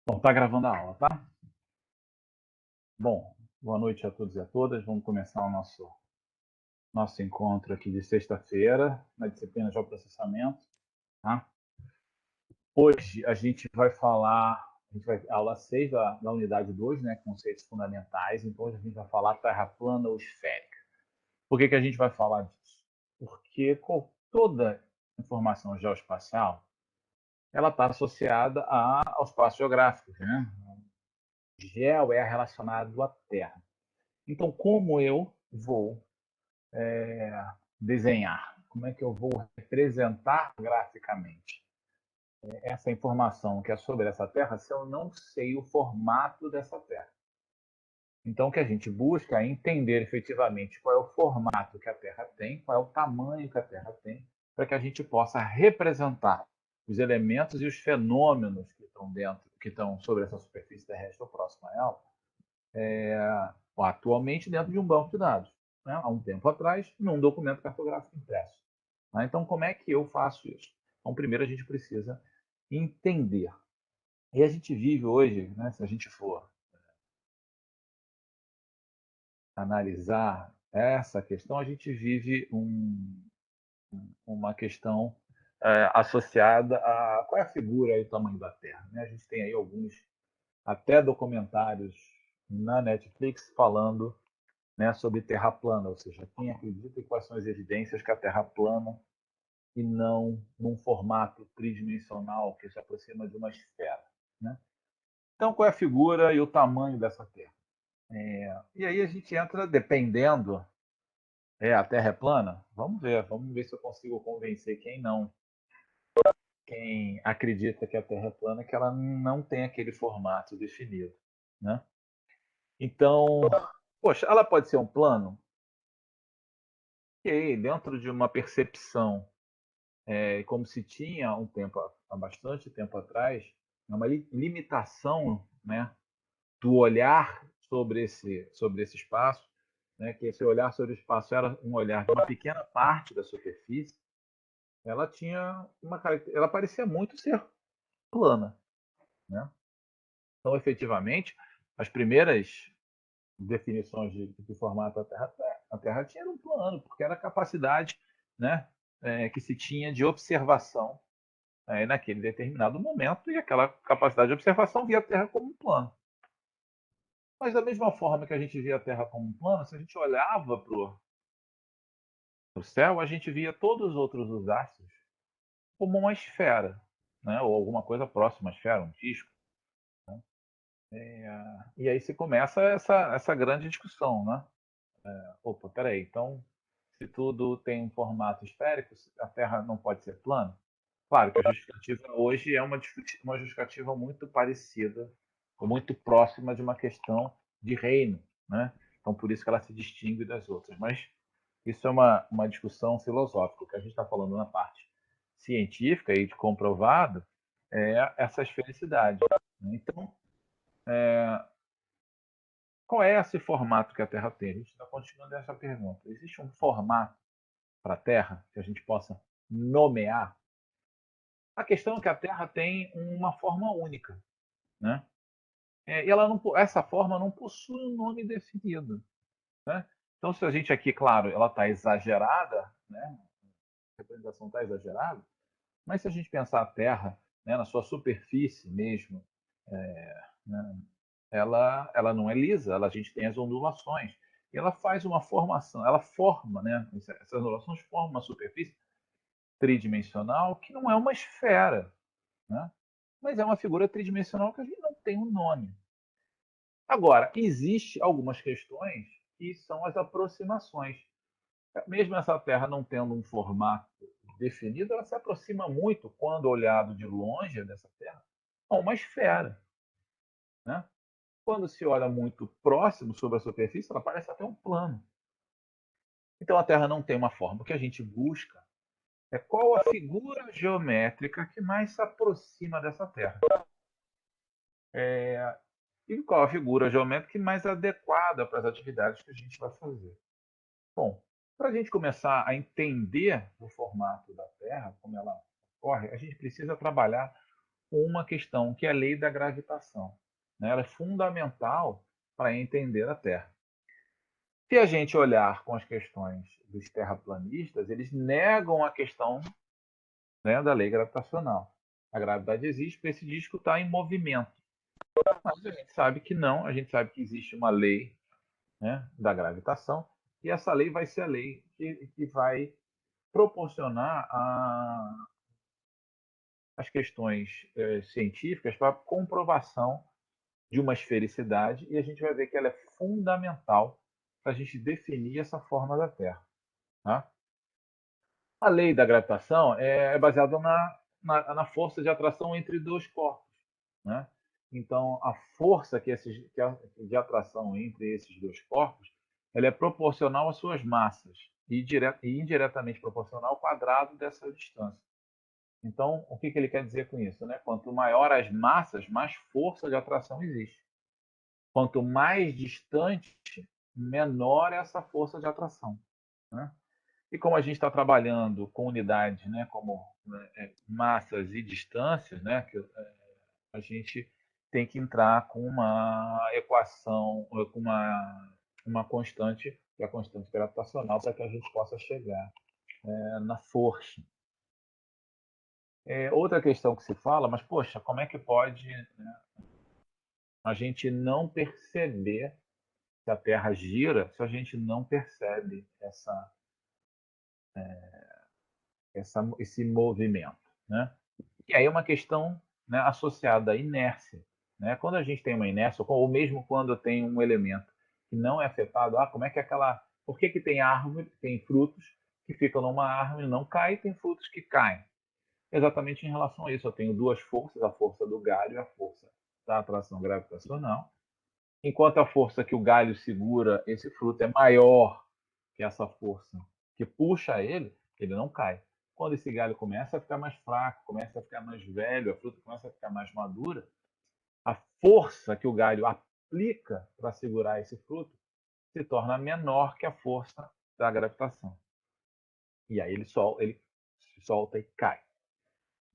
Bom, tá gravando a aula, tá? Bom, boa noite a todos e a todas. Vamos começar o nosso encontro aqui de sexta-feira, na disciplina de processamento, tá? Hoje a gente vai falar, aula 6 da unidade 2, né, conceitos fundamentais. Então hoje a gente vai falar terra plana ou esférica. Por que a gente vai falar disso? Porque toda informação geoespacial, ela está associada ao espaço geográfico, né? Geo é relacionado à Terra. Então, como eu vou desenhar? Como é que eu vou representar graficamente essa informação que é sobre essa Terra se eu não sei o formato dessa Terra? Então, o que a gente busca é entender efetivamente qual é o formato que a Terra tem, qual é o tamanho que a Terra tem, para que a gente possa representar os elementos e os fenômenos que estão dentro, que estão sobre essa superfície terrestre ou próxima a ela, atualmente dentro de um banco de dados, né? Há um tempo atrás, num documento cartográfico impresso. Né? Então, como é que eu faço isso? Então, primeiro a gente precisa entender. E a gente vive hoje, né, se a gente for analisar essa questão, a gente vive uma questão associada a qual é a figura e o tamanho da Terra. Né? A gente tem aí alguns até documentários na Netflix falando, né, sobre terra plana, ou seja, quem acredita e quais são as evidências que a Terra plana e não num formato tridimensional que se aproxima de uma esfera. Né? Então, qual é a figura e o tamanho dessa Terra? E aí a gente entra, dependendo, a Terra é plana? Vamos ver se eu consigo convencer quem não, quem acredita que a Terra é plana, que ela não tem aquele formato definido. Né? Então, poxa, ela pode ser um plano? Ok, dentro de uma percepção como se tinha há bastante tempo atrás, uma limitação, né, do olhar sobre esse espaço, né, que esse olhar sobre o espaço era um olhar de uma pequena parte da superfície. Ela tinha ela parecia muito ser plana, né? Então, efetivamente, as primeiras definições de formato da Terra, a Terra tinha um plano, porque era a capacidade, né, que se tinha de observação naquele determinado momento, e aquela capacidade de observação via a Terra como um plano. Mas da mesma forma que a gente via a Terra como um plano, se a gente olhava para o céu, a gente via todos os outros astros como uma esfera, né? Ou alguma coisa próxima à esfera, um disco. E aí se começa essa grande discussão, né? Opa, peraí, então, se tudo tem um formato esférico, a Terra não pode ser plana? Claro que a justificativa hoje é uma justificativa muito parecida, ou muito próxima de uma questão de reino, né? Então, por isso que ela se distingue das outras. Mas isso é uma discussão filosófica. O que a gente está falando na parte científica e de comprovado é essa esfericidade. Né? Então, qual é esse formato que a Terra tem? A gente está continuando essa pergunta. Existe um formato para a Terra que a gente possa nomear? A questão é que a Terra tem uma forma única, né? E essa forma não possui um nome definido, né? Então, se a gente aqui, claro, ela está exagerada, né? A representação está exagerada, mas se a gente pensar a Terra, né, na sua superfície mesmo, né, ela não é lisa, a gente tem as ondulações. E ela faz uma formação, ela forma, né? Essas ondulações formam uma superfície tridimensional que não é uma esfera, né? Mas é uma figura tridimensional que a gente não tem um nome. Agora, existe algumas questões que são as aproximações. Mesmo essa Terra não tendo um formato definido, ela se aproxima muito, quando olhado de longe dessa Terra, a uma esfera. Né? Quando se olha muito próximo sobre a superfície, ela parece até um plano. Então a Terra não tem uma forma. O que a gente busca é qual a figura geométrica que mais se aproxima dessa Terra. E qual a figura geométrica mais adequada para as atividades que a gente vai fazer. Bom, para a gente começar a entender o formato da Terra, como ela ocorre, a gente precisa trabalhar uma questão que é a lei da gravitação, né? Ela é fundamental para entender a Terra. Se a gente olhar com as questões dos terraplanistas, eles negam a questão, né, da lei gravitacional. A gravidade existe porque esse disco está em movimento. Mas a gente sabe que não, a gente sabe que existe uma lei, né, da gravitação, e essa lei vai ser a lei que vai proporcionar as questões científicas para a comprovação de uma esfericidade, e a gente vai ver que ela é fundamental para a gente definir essa forma da Terra. Tá? A lei da gravitação é baseada na força de atração entre dois corpos. Né? Então, a força de atração entre esses dois corpos ela é proporcional às suas massas e indiretamente proporcional ao quadrado dessa distância. Então, o que ele quer dizer com isso? Né? Quanto maior as massas, mais força de atração existe. Quanto mais distante, menor é essa força de atração. Né? E como a gente está trabalhando com unidades, né, como massas e distâncias, né, a gente tem que entrar com uma equação, com uma constante, que é a constante gravitacional, para que a gente possa chegar na força. Outra questão que se fala, mas poxa, como é que pode, né, a gente não perceber se a Terra gira se a gente não percebe esse movimento, né? E aí é uma questão, né, associada à inércia. Né? Quando a gente tem uma inércia, ou mesmo quando tem um elemento que não é afetado, como é que aquela. Por que tem árvore, tem frutos que ficam numa árvore e não caem, e tem frutos que caem? Exatamente em relação a isso. Eu tenho duas forças, a força do galho e a força da atração gravitacional. Enquanto a força que o galho segura esse fruto é maior que essa força que puxa ele não cai. Quando esse galho começa a ficar mais fraco, começa a ficar mais velho, a fruta começa a ficar mais madura, a força que o galho aplica para segurar esse fruto se torna menor que a força da gravitação. E aí ele solta e cai.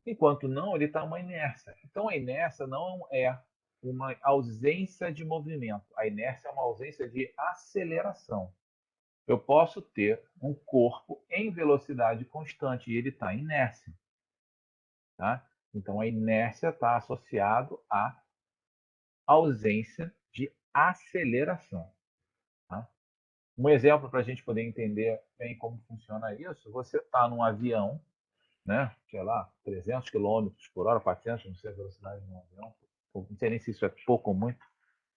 Enquanto não, ele está uma inércia. Então a inércia não é uma ausência de movimento. A inércia é uma ausência de aceleração. Eu posso ter um corpo em velocidade constante e ele está em inércia. Tá? Então, a inércia está associado à ausência de aceleração. Tá? Um exemplo para a gente poder entender bem como funciona isso, você está num avião, né, sei lá, 300 km por hora, 400, não sei a velocidade de um avião, não sei nem se isso é pouco ou muito,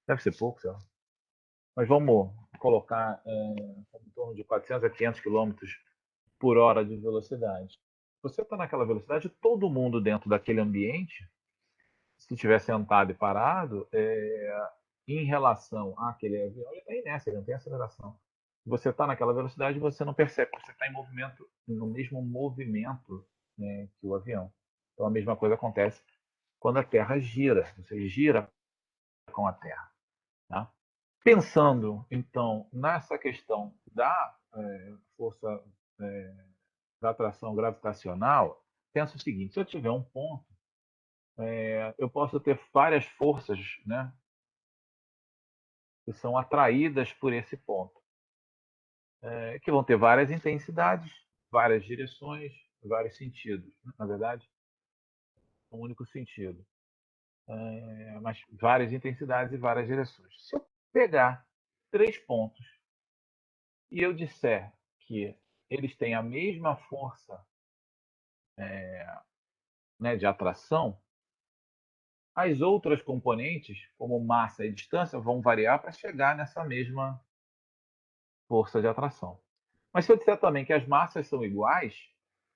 deve ser pouco, sei lá. Mas vamos colocar em torno de 400 a 500 km por hora de velocidade. Você está naquela velocidade, todo mundo dentro daquele ambiente, se estiver sentado e parado, em relação àquele avião, ele está inércia, ele não tem aceleração. Você está naquela velocidade, você não percebe, você está em movimento, no mesmo movimento, né, que o avião. Então a mesma coisa acontece quando a Terra gira, você gira com a Terra. Tá? Pensando, então, nessa questão da força da atração gravitacional, pensa o seguinte: se eu tiver um ponto, eu posso ter várias forças, né, que são atraídas por esse ponto, que vão ter várias intensidades, várias direções, vários sentidos. Na verdade, um único sentido, mas várias intensidades e várias direções. Se eu pegar três pontos e eu disser que eles têm a mesma força, né, de atração, as outras componentes, como massa e distância, vão variar para chegar nessa mesma força de atração. Mas se eu disser também que as massas são iguais,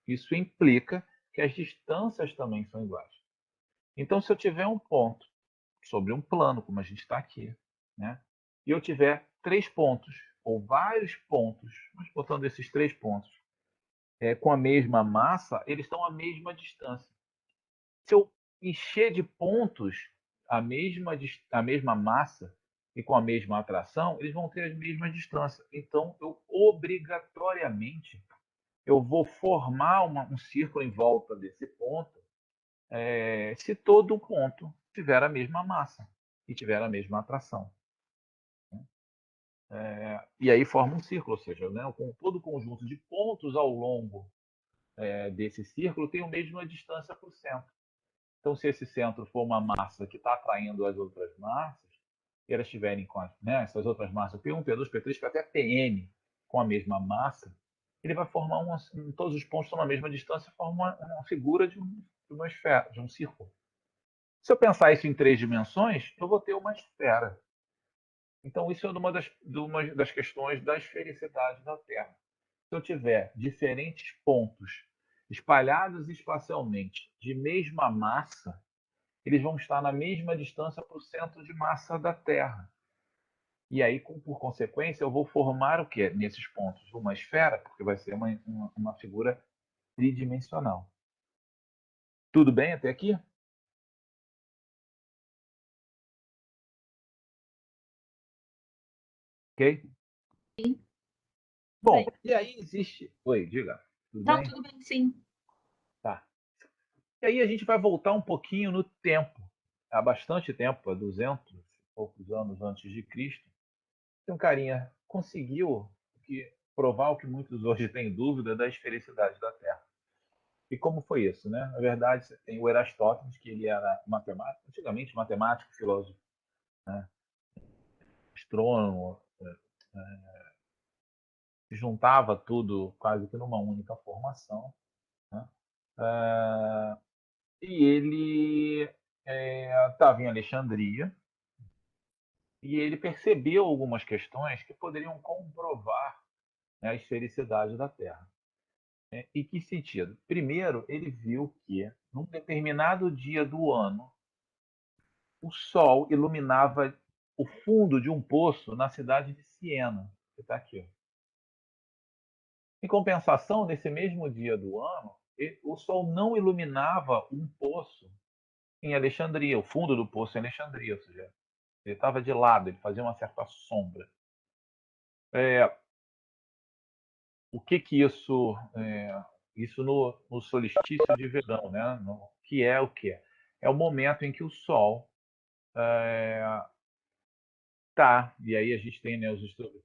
isso implica que as distâncias também são iguais. Então, se eu tiver um ponto sobre um plano, como a gente está aqui, né, e eu tiver três pontos, ou vários pontos, mas botando esses três pontos, com a mesma massa, eles estão à mesma distância. Se eu encher de pontos a mesma massa e com a mesma atração, eles vão ter as mesmas distâncias. Então, eu obrigatoriamente eu vou formar um círculo em volta desse ponto se todo ponto tiver a mesma massa e tiver a mesma atração. E aí forma um círculo, ou seja, né, com todo o conjunto de pontos ao longo desse círculo tem a mesma distância para o centro. Então, se esse centro for uma massa que está atraindo as outras massas, e elas tiverem com essas outras massas, P1, P2, P3, até Pn, com a mesma massa, ele vai formar todos os pontos estão na mesma distância, forma uma figura de uma esfera, de um círculo. Se eu pensar isso em 3 dimensões, eu vou ter uma esfera. Então, isso é uma das questões da esfericidade da Terra. Se eu tiver diferentes pontos espalhados espacialmente de mesma massa, eles vão estar na mesma distância para o centro de massa da Terra. E aí, por consequência, eu vou formar o quê? Nesses pontos? Uma esfera, porque vai ser uma figura tridimensional. Tudo bem até aqui? Ok? Sim. Bom, Bem. e aí existe... Oi, diga. Tudo Não, bem? tudo bem, sim. Tá. E aí a gente vai voltar um pouquinho no tempo. Há bastante tempo, há 200 e poucos anos antes de Cristo, um carinha conseguiu provar o que muitos hoje têm dúvida da esfericidade da Terra. E como foi isso, né? Na verdade, tem o Eratóstenes, que ele era matemático, antigamente matemático, filósofo, né? Astrônomo, juntava tudo quase que numa única formação, né? E ele estava em Alexandria e ele percebeu algumas questões que poderiam comprovar, né, a esfericidade da Terra. Em que sentido? Primeiro, ele viu que, num determinado dia do ano, o sol iluminava o fundo de um poço na cidade de Siena, que está aqui. Em compensação, nesse mesmo dia do ano, o sol não iluminava um poço em Alexandria, o fundo do poço em Alexandria, ou seja, ele estava de lado, ele fazia uma certa sombra. O que que isso no solstício de verão, né? Que é o que? É o momento em que o Sol está, e aí a gente tem, né,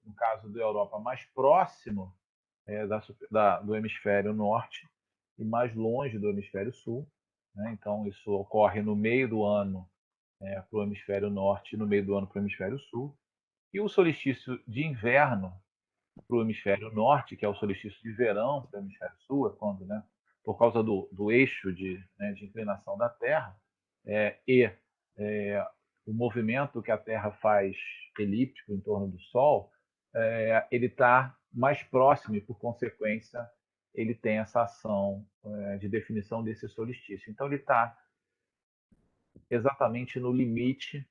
no caso da Europa, mais próximo do hemisfério norte e mais longe do hemisfério sul. Né? Então, isso ocorre no meio do ano para o hemisfério norte e no meio do ano para o hemisfério sul. E o solstício de inverno para o hemisfério norte, que é o solstício de verão para o hemisfério sul, é quando, né, por causa do eixo de inclinação da Terra e o movimento que a Terra faz elíptico em torno do Sol, ele está mais próximo e, por consequência, ele tem essa ação de definição desse solstício. Então, ele está exatamente no limite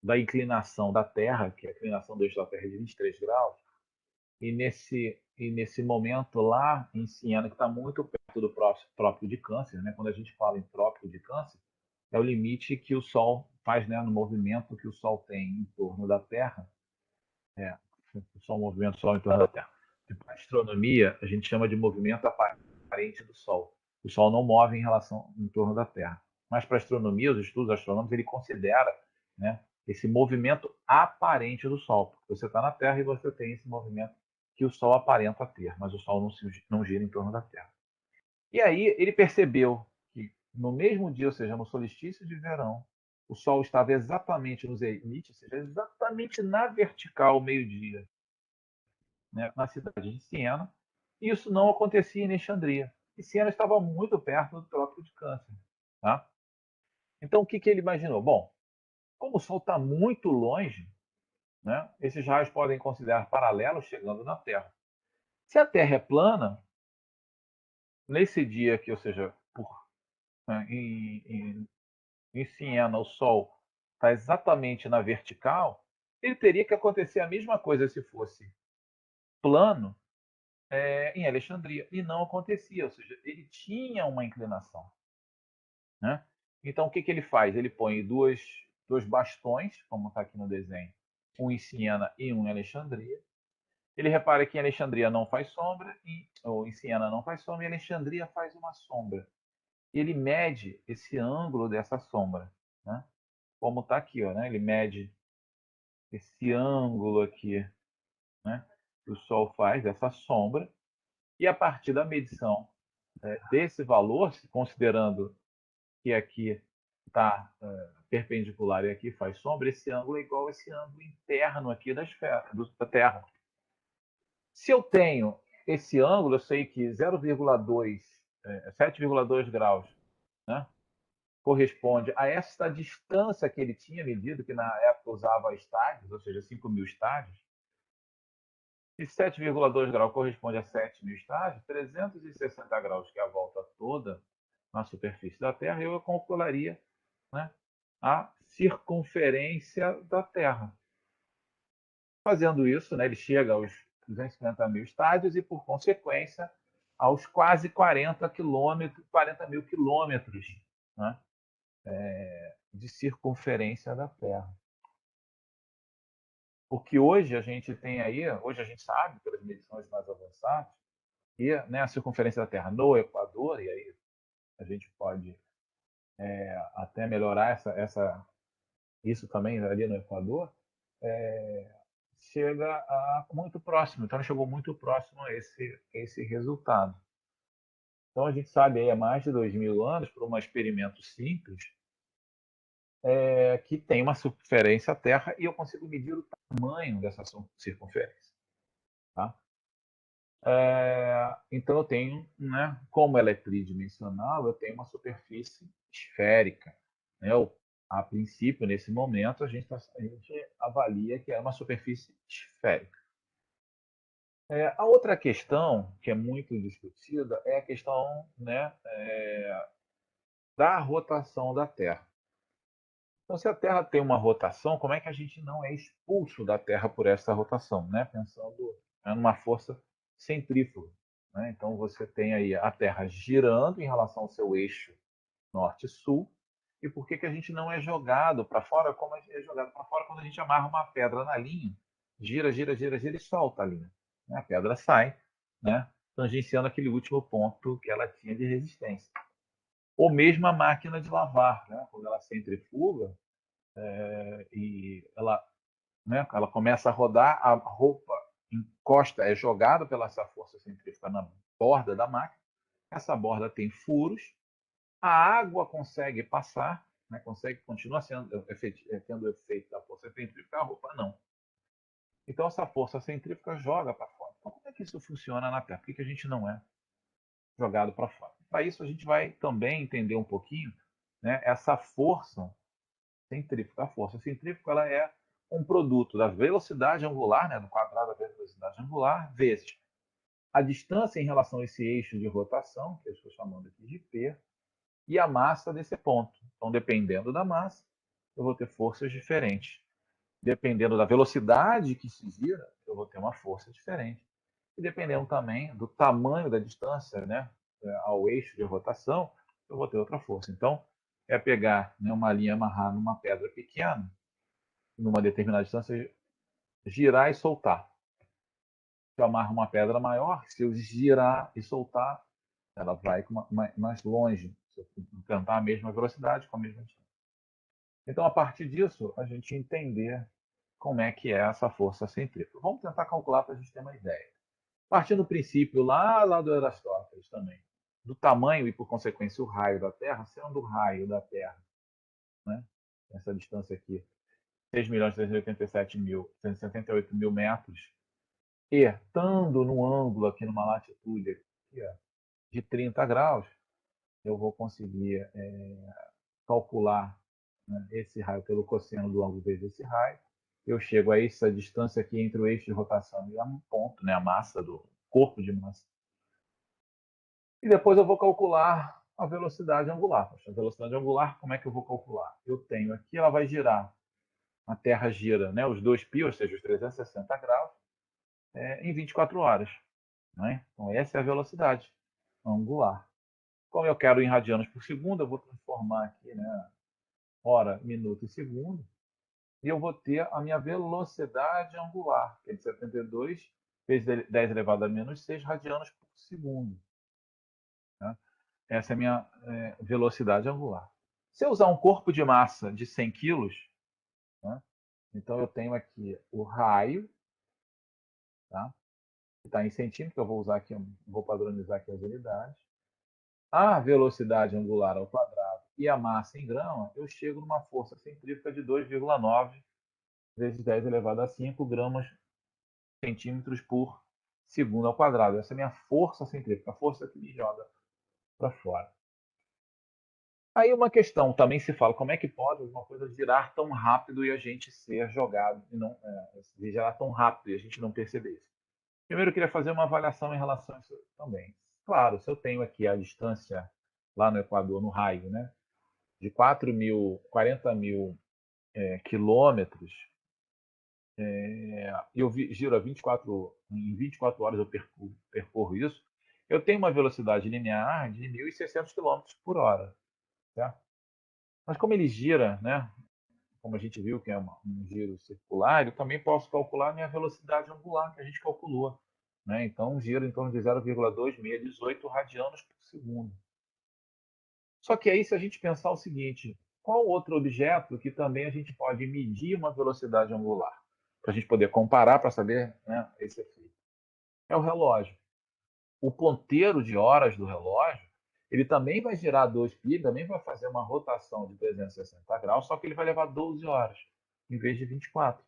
da inclinação da Terra, que é a inclinação do eixo da Terra é de 23 graus, e nesse momento lá em Siena, que está muito perto do trópico de Câncer, né? Quando a gente fala em trópico de Câncer, é o limite que o Sol faz, né, no movimento que o Sol tem em torno da Terra. O Sol, o movimento do Sol em torno da Terra. Na astronomia, a gente chama de movimento aparente do Sol. O Sol não move em torno da Terra. Mas para a astronomia, os estudos astronômicos, ele considera, né, esse movimento aparente do Sol. Porque você está na Terra e você tem esse movimento que o Sol aparenta ter, mas o Sol não gira em torno da Terra. E aí ele percebeu que no mesmo dia, ou seja, no solstício de verão, o Sol estava exatamente no zenites, ou seja, exatamente na vertical, meio-dia, né, na cidade de Siena, e isso não acontecia em Alexandria. E Siena estava muito perto do Trópico de Câncer. Tá? Então, o que ele imaginou? Bom, como o Sol está muito longe, né, esses raios podem considerar paralelos chegando na Terra. Se a Terra é plana, nesse dia aqui, ou seja, em Siena, o Sol está exatamente na vertical, ele teria que acontecer a mesma coisa se fosse plano em Alexandria. E não acontecia, ou seja, ele tinha uma inclinação. Né? Então, o que ele faz? Ele põe dois bastões, como está aqui no desenho, um em Siena e um em Alexandria. Ele repara que em Alexandria não faz sombra, ou em Siena não faz sombra, e em Alexandria faz uma sombra. Ele mede esse ângulo dessa sombra, né? Como está aqui, ó, né? Ele mede esse ângulo aqui, né? Que o Sol faz, dessa sombra, e a partir da medição desse valor, considerando que aqui está perpendicular e aqui faz sombra, esse ângulo é igual a esse ângulo interno aqui da esfera, da Terra. Se eu tenho esse ângulo, eu sei que 0,2, 7,2 graus, né, corresponde a essa distância que ele tinha medido, que na época usava estádios, ou seja, 5.000 estádios. Se 7,2 graus corresponde a 7.000 estádios, 360 graus, que é a volta toda na superfície da Terra, eu calcularia, né, a circunferência da Terra. Fazendo isso, né, ele chega aos 250.000 estádios e, por consequência, aos quase 40 mil quilômetros, né, de circunferência da Terra. O que hoje a gente tem aí, hoje a gente sabe, pelas medições mais avançadas, que, né, a circunferência da Terra no Equador, e aí a gente pode até melhorar isso também ali no Equador, chega muito próximo. Então, chegou muito próximo a esse resultado. Então, a gente sabe aí há mais de 2.000 anos, por um experimento simples, que tem uma circunferência à Terra e eu consigo medir o tamanho dessa circunferência. Tá? Então, eu tenho, né, como ela é tridimensional, eu tenho uma superfície esférica. Né? A princípio, nesse momento, a gente avalia que é uma superfície esférica. A outra questão, que é muito discutida, é a questão, né, da rotação da Terra. Então, se a Terra tem uma rotação, como é que a gente não é expulso da Terra por essa rotação? Né? Pensando, né, numa força centrífuga. Né? Então, você tem aí a Terra girando em relação ao seu eixo norte-sul. E por que a gente não é jogado para fora, como a gente é jogado para fora quando a gente amarra uma pedra na linha? Gira, gira, gira, gira e solta a linha. A pedra sai, né, tangenciando aquele último ponto que ela tinha de resistência. Ou mesmo a máquina de lavar, né, quando ela centrifuga e ela começa a rodar, a roupa encosta, é jogada pela essa força centrífuga na borda da máquina. Essa borda tem furos, a água consegue passar, né, continua tendo o efeito da força centrífuga, a roupa não. Então, essa força centrífuga joga para fora. Então, como é que isso funciona na Terra? Por que a gente não é jogado para fora? Para isso, a gente vai também entender um pouquinho, né, essa força centrífuga. A força centrífuga ela é um produto da velocidade angular, né, do quadrado da velocidade angular, vezes a distância em relação a esse eixo de rotação, que eu estou chamando aqui de P, e a massa desse ponto. Então, dependendo da massa, eu vou ter forças diferentes. Dependendo da velocidade que se gira, eu vou ter uma força diferente. E dependendo também do tamanho da distância, né, ao eixo de rotação, eu vou ter outra força. Então, é pegar, né, uma linha, amarrar numa pedra pequena, numa determinada distância, girar e soltar. Se eu amarro uma pedra maior, se eu girar e soltar, ela vai mais longe. Se eu tentar a mesma velocidade, com a mesma distância. Então, a partir disso, a gente entender como é que é essa força centrífuga. Vamos tentar calcular para a gente ter uma ideia. Partindo do princípio lá do Aristóteles também, do tamanho e, por consequência, o raio da Terra, sendo o raio da Terra, né, essa distância aqui, 6.387.178 metros, e estando no ângulo aqui, numa latitude aqui, ó, de 30 graus, eu vou conseguir calcular, né, esse raio pelo cosseno do ângulo vezes esse raio. Eu chego a essa distância aqui entre o eixo de rotação e um ponto, né, a massa do corpo de massa. E depois eu vou calcular a velocidade angular. Poxa, a velocidade angular, como é que eu vou calcular? Eu tenho aqui, ela vai girar, a Terra gira, né, os 2π, ou seja, os 360 graus, em 24 horas. Né? Então, essa é a velocidade angular. Como eu quero em radianos por segundo, eu vou transformar aqui, né, hora, minuto e segundo, e eu vou ter a minha velocidade angular, que é de 72 vezes 10 elevado a menos 6 radianos por segundo. Né? Essa é a minha velocidade angular. Se eu usar um corpo de massa de 100 quilos, né? Então eu tenho aqui o raio, tá? Que está em centímetros, eu vou usar aqui, vou padronizar aqui as unidades. A velocidade angular ao quadrado e a massa em grama, eu chego numa força centrífuga de 2,9 vezes 10 elevado a 5 gramas centímetros por segundo ao quadrado. Essa é a minha força centrífuga, a força que me joga para fora. Aí uma questão, também se fala, como é que pode uma coisa girar tão rápido e a gente ser jogado, e não girar tão rápido e a gente não perceber isso? Primeiro eu queria fazer uma avaliação em relação a isso também. Claro, se eu tenho aqui a distância lá no Equador, no raio, né, de 40 mil quilômetros, e eu giro em 24 horas eu percorro isso, eu tenho uma velocidade linear de 1.600 quilômetros por hora. Certo? Mas como ele gira, né, como a gente viu que é um giro circular, eu também posso calcular a minha velocidade angular, que a gente calculou. Né? Então, gira em torno de 0,2618 radianos por segundo. Só que aí, se a gente pensar o seguinte, qual outro objeto que também a gente pode medir uma velocidade angular? Para a gente poder comparar, para saber, né, esse efeito. É o relógio. O ponteiro de horas do relógio, ele também vai girar 2 pi, também vai fazer uma rotação de 360 graus, só que ele vai levar 12 horas, em vez de 24.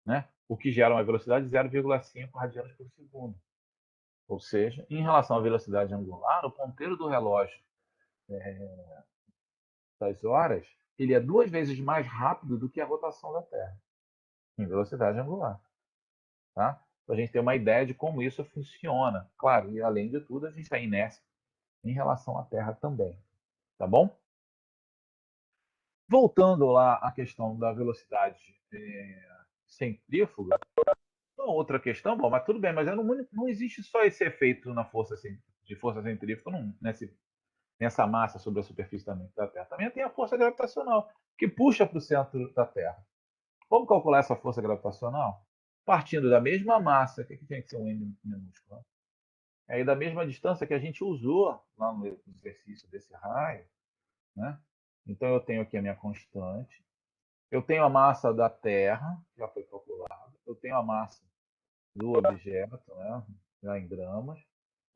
Né? O que gera uma velocidade de 0,5 radianos por segundo. Ou seja, em relação à velocidade angular, o ponteiro do relógio das horas, ele é 2 vezes mais rápido do que a rotação da Terra, em velocidade angular. Tá? Para a gente ter uma ideia de como isso funciona. Claro, e além de tudo, a gente está inércia em relação à Terra também. Tá bom? Voltando lá à questão da velocidade centrífuga, uma outra questão, bom, mas tudo bem, mas não existe só esse efeito na força de força centrífuga nessa massa sobre a superfície da Terra. Também tem a força gravitacional, que puxa para o centro da Terra. Vamos calcular essa força gravitacional? Partindo da mesma massa, que tem que ser um m minúsculo, aí da mesma distância que a gente usou lá no exercício desse raio, né? Então eu tenho aqui a minha constante, eu tenho a massa da Terra, que já foi calculada, eu tenho a massa do objeto, né, já em gramas,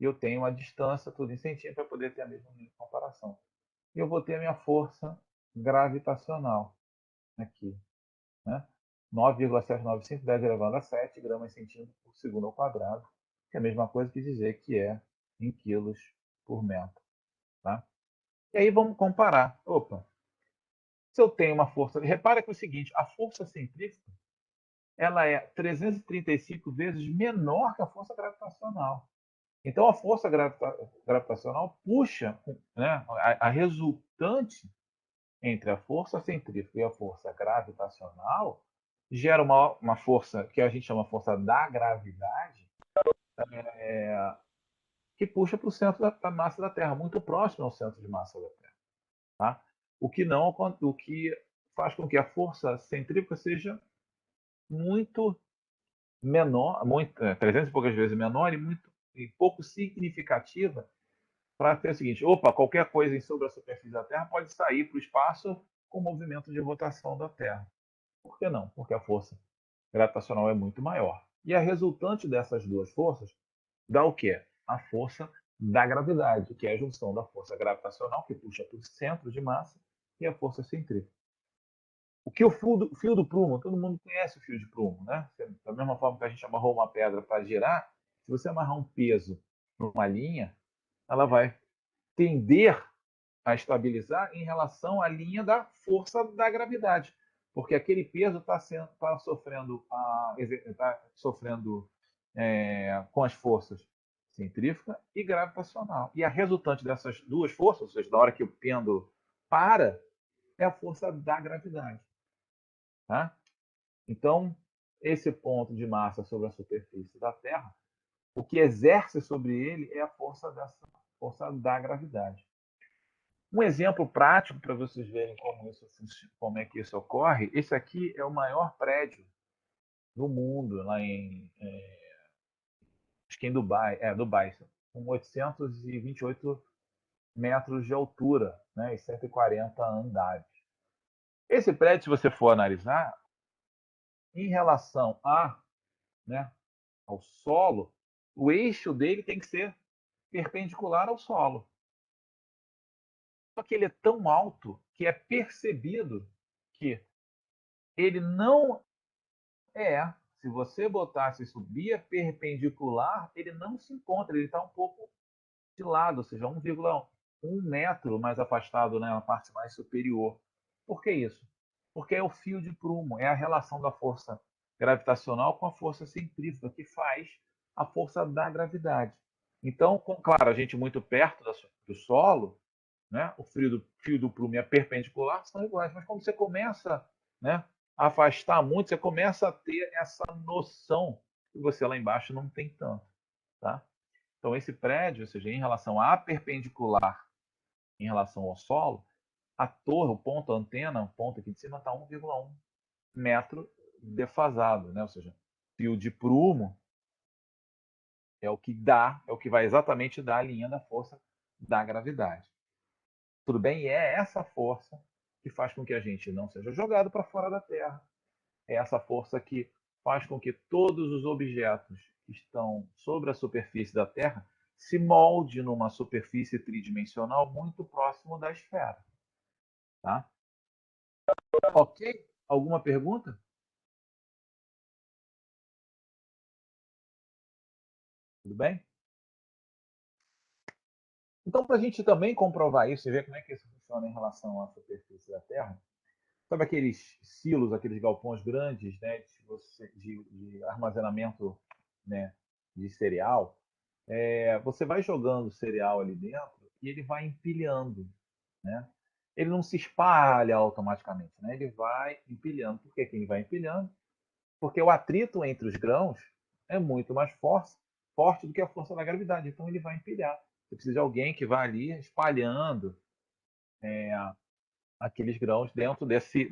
e eu tenho a distância, tudo em centímetros, para poder ter a mesma comparação. E eu vou ter a minha força gravitacional aqui, né? 9,795, 10 elevado a 7 gramas centímetro por segundo ao quadrado, que é a mesma coisa que dizer que é em quilos por metro. Tá? E aí vamos comparar. Opa, se eu tenho uma força... Repara que é o seguinte, a força centrífuga ela é 335 vezes menor que a força gravitacional. Então, a força gravitacional puxa, né, a resultante entre a força centrífuga e a força gravitacional gera uma força que a gente chama força da gravidade, que puxa para o centro da massa da Terra, muito próximo ao centro de massa da Terra. Tá? O que faz com que a força centrífuga seja muito menor, 300 e poucas vezes menor e pouco significativa para ter o seguinte, opa, qualquer coisa sobre a superfície da Terra pode sair para o espaço com o movimento de rotação da Terra. Por que não? Porque a força gravitacional é muito maior. E a resultante dessas duas forças dá o quê? A força da gravidade, que é a junção da força gravitacional, que puxa para o centro de massa, e a força centrífuga. O que o fio do prumo, todo mundo conhece o fio de prumo, né? Da mesma forma que a gente amarrou uma pedra para girar, se você amarrar um peso numa linha, ela vai tender a estabilizar em relação à linha da força da gravidade, porque aquele peso está sofrendo, com as forças centrífuga e gravitacional. E a resultante dessas duas forças, ou seja, na hora que o pêndulo para, é a força da gravidade. Tá? Então, esse ponto de massa sobre a superfície da Terra, o que exerce sobre ele é a força da gravidade. Um exemplo prático para vocês verem como é que isso ocorre, esse aqui é o maior prédio do mundo lá que em Dubai, Dubai, com 828 metros de altura, né, e 140 andares. Esse prédio, se você for analisar, em relação né, ao solo, o eixo dele tem que ser perpendicular ao solo. Só que ele é tão alto que é percebido que ele não é, se você botasse subir perpendicular, ele não se encontra, ele está um pouco de lado, ou seja, 1,1 metro mais afastado, né, na parte mais superior. Por que isso? Porque é o fio de prumo, é a relação da força gravitacional com a força centrífuga que faz a força da gravidade. Então, claro, a gente muito perto do solo, né, o fio do prumo e a perpendicular são iguais, mas quando você começa, né, a afastar muito, você começa a ter essa noção que você lá embaixo não tem tanto. Tá? Então, esse prédio, ou seja, em relação à perpendicular, em relação ao solo, a torre, o ponto, a antena, o ponto aqui de cima está 1,1 metro defasado, né? Ou seja, fio de prumo é o que dá, é o que vai exatamente dar a linha da força da gravidade. Tudo bem? E é essa força que faz com que a gente não seja jogado para fora da Terra. É essa força que faz com que todos os objetos que estão sobre a superfície da Terra se molde numa superfície tridimensional muito próximo da esfera. Tá? Ok? Alguma pergunta? Tudo bem? Então, para a gente também comprovar isso e ver como é que isso funciona em relação à superfície da Terra, sabe aqueles silos, aqueles galpões grandes, né, de armazenamento, né, de cereal? Você vai jogando cereal ali dentro e ele vai empilhando, né? Ele não se espalha automaticamente, né? Ele vai empilhando. Por que ele vai empilhando? Porque o atrito entre os grãos é muito mais forte do que a força da gravidade. Então ele vai empilhar. Você precisa de alguém que vá ali espalhando aqueles grãos dentro desse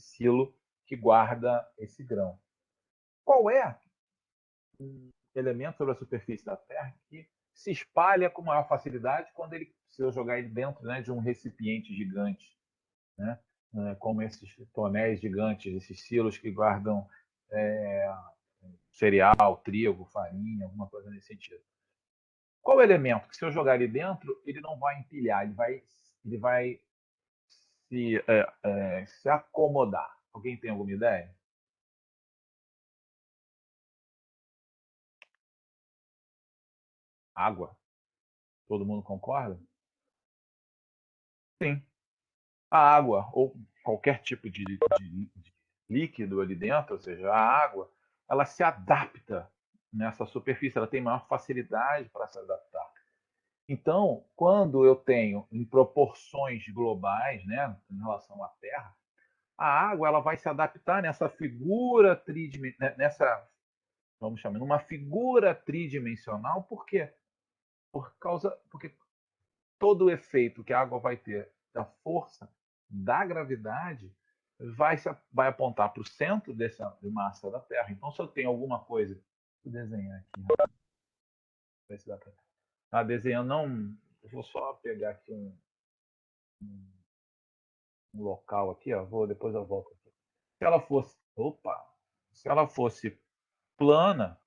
silo que guarda esse grão. Qual é um elemento sobre a superfície da Terra que se espalha com maior facilidade se eu jogar ele dentro, né, de um recipiente gigante, né, como esses tonéis gigantes, esses silos que guardam cereal, trigo, farinha, alguma coisa nesse sentido. Qual o elemento que se eu jogar ele dentro, ele não vai empilhar, ele vai se acomodar? Alguém tem alguma ideia? Água. Todo mundo concorda? Sim. A água, ou qualquer tipo de líquido ali dentro, ou seja, a água, ela se adapta nessa superfície, ela tem maior facilidade para se adaptar. Então, quando eu tenho em proporções globais, né, em relação à Terra, a água ela vai se adaptar nessa figura tridimensional, vamos chamar, uma figura tridimensional, por quê? Porque todo o efeito que a água vai ter da força da gravidade vai apontar para o centro dessa de massa da Terra. Então, se eu tenho alguma coisa, vou desenhar aqui, ver se dá para. Desenhando não, eu vou só pegar aqui um local aqui, ó. Depois eu volto aqui. Se ela fosse, se ela fosse plana,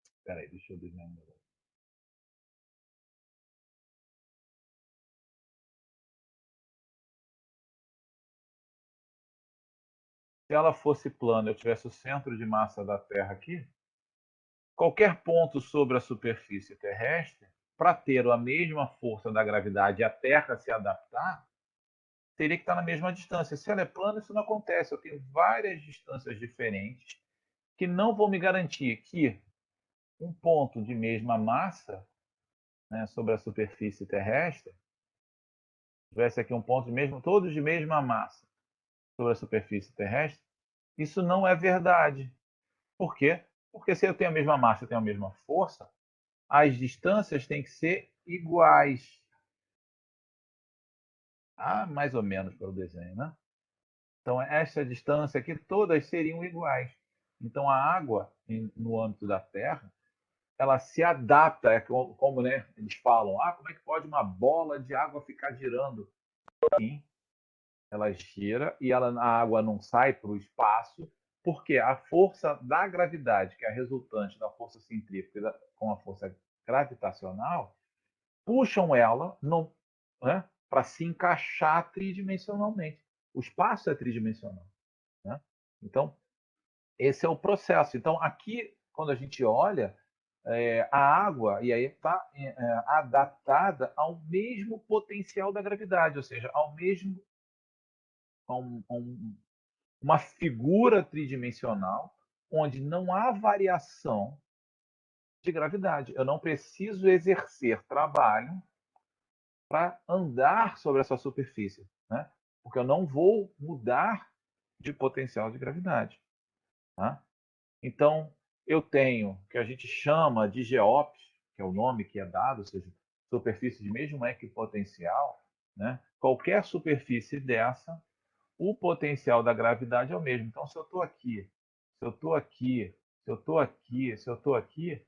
espera aí, deixa eu desenhar. Se ela fosse plana, eu tivesse o centro de massa da Terra aqui, qualquer ponto sobre a superfície terrestre, para ter a mesma força da gravidade e a Terra se adaptar, teria que estar na mesma distância. Se ela é plana, isso não acontece. Eu tenho várias distâncias diferentes que não vão me garantir que um ponto de mesma massa, né, sobre a superfície terrestre, tivesse aqui um ponto de mesmo, todos de mesma massa sobre a superfície terrestre, isso não é verdade. Por quê? Porque se eu tenho a mesma massa e tenho a mesma força, as distâncias têm que ser iguais. Mais ou menos para o desenho, né? Então, essa distância aqui, todas seriam iguais. Então, a água, no âmbito da Terra, ela se adapta, como né, eles falam, como é que pode uma bola de água ficar girando? Sim, ela gira e a água não sai para o espaço, porque a força da gravidade, que é a resultante da força centrífuga com a força gravitacional, puxam ela né, para se encaixar tridimensionalmente. O espaço é tridimensional. Né? Então, esse é o processo. Então, aqui, quando a gente olha, a água, e aí está adaptada ao mesmo potencial da gravidade, ou seja, a uma figura tridimensional onde não há variação de gravidade. Eu não preciso exercer trabalho para andar sobre essa superfície, né? Porque eu não vou mudar de potencial de gravidade. Tá? Então, eu tenho o que a gente chama de GEOPS, que é o nome que é dado, ou seja, superfície de mesmo equipotencial, né? Qualquer superfície dessa, o potencial da gravidade é o mesmo. Então, se eu estou aqui, se eu estou aqui, se eu estou aqui, se eu estou aqui,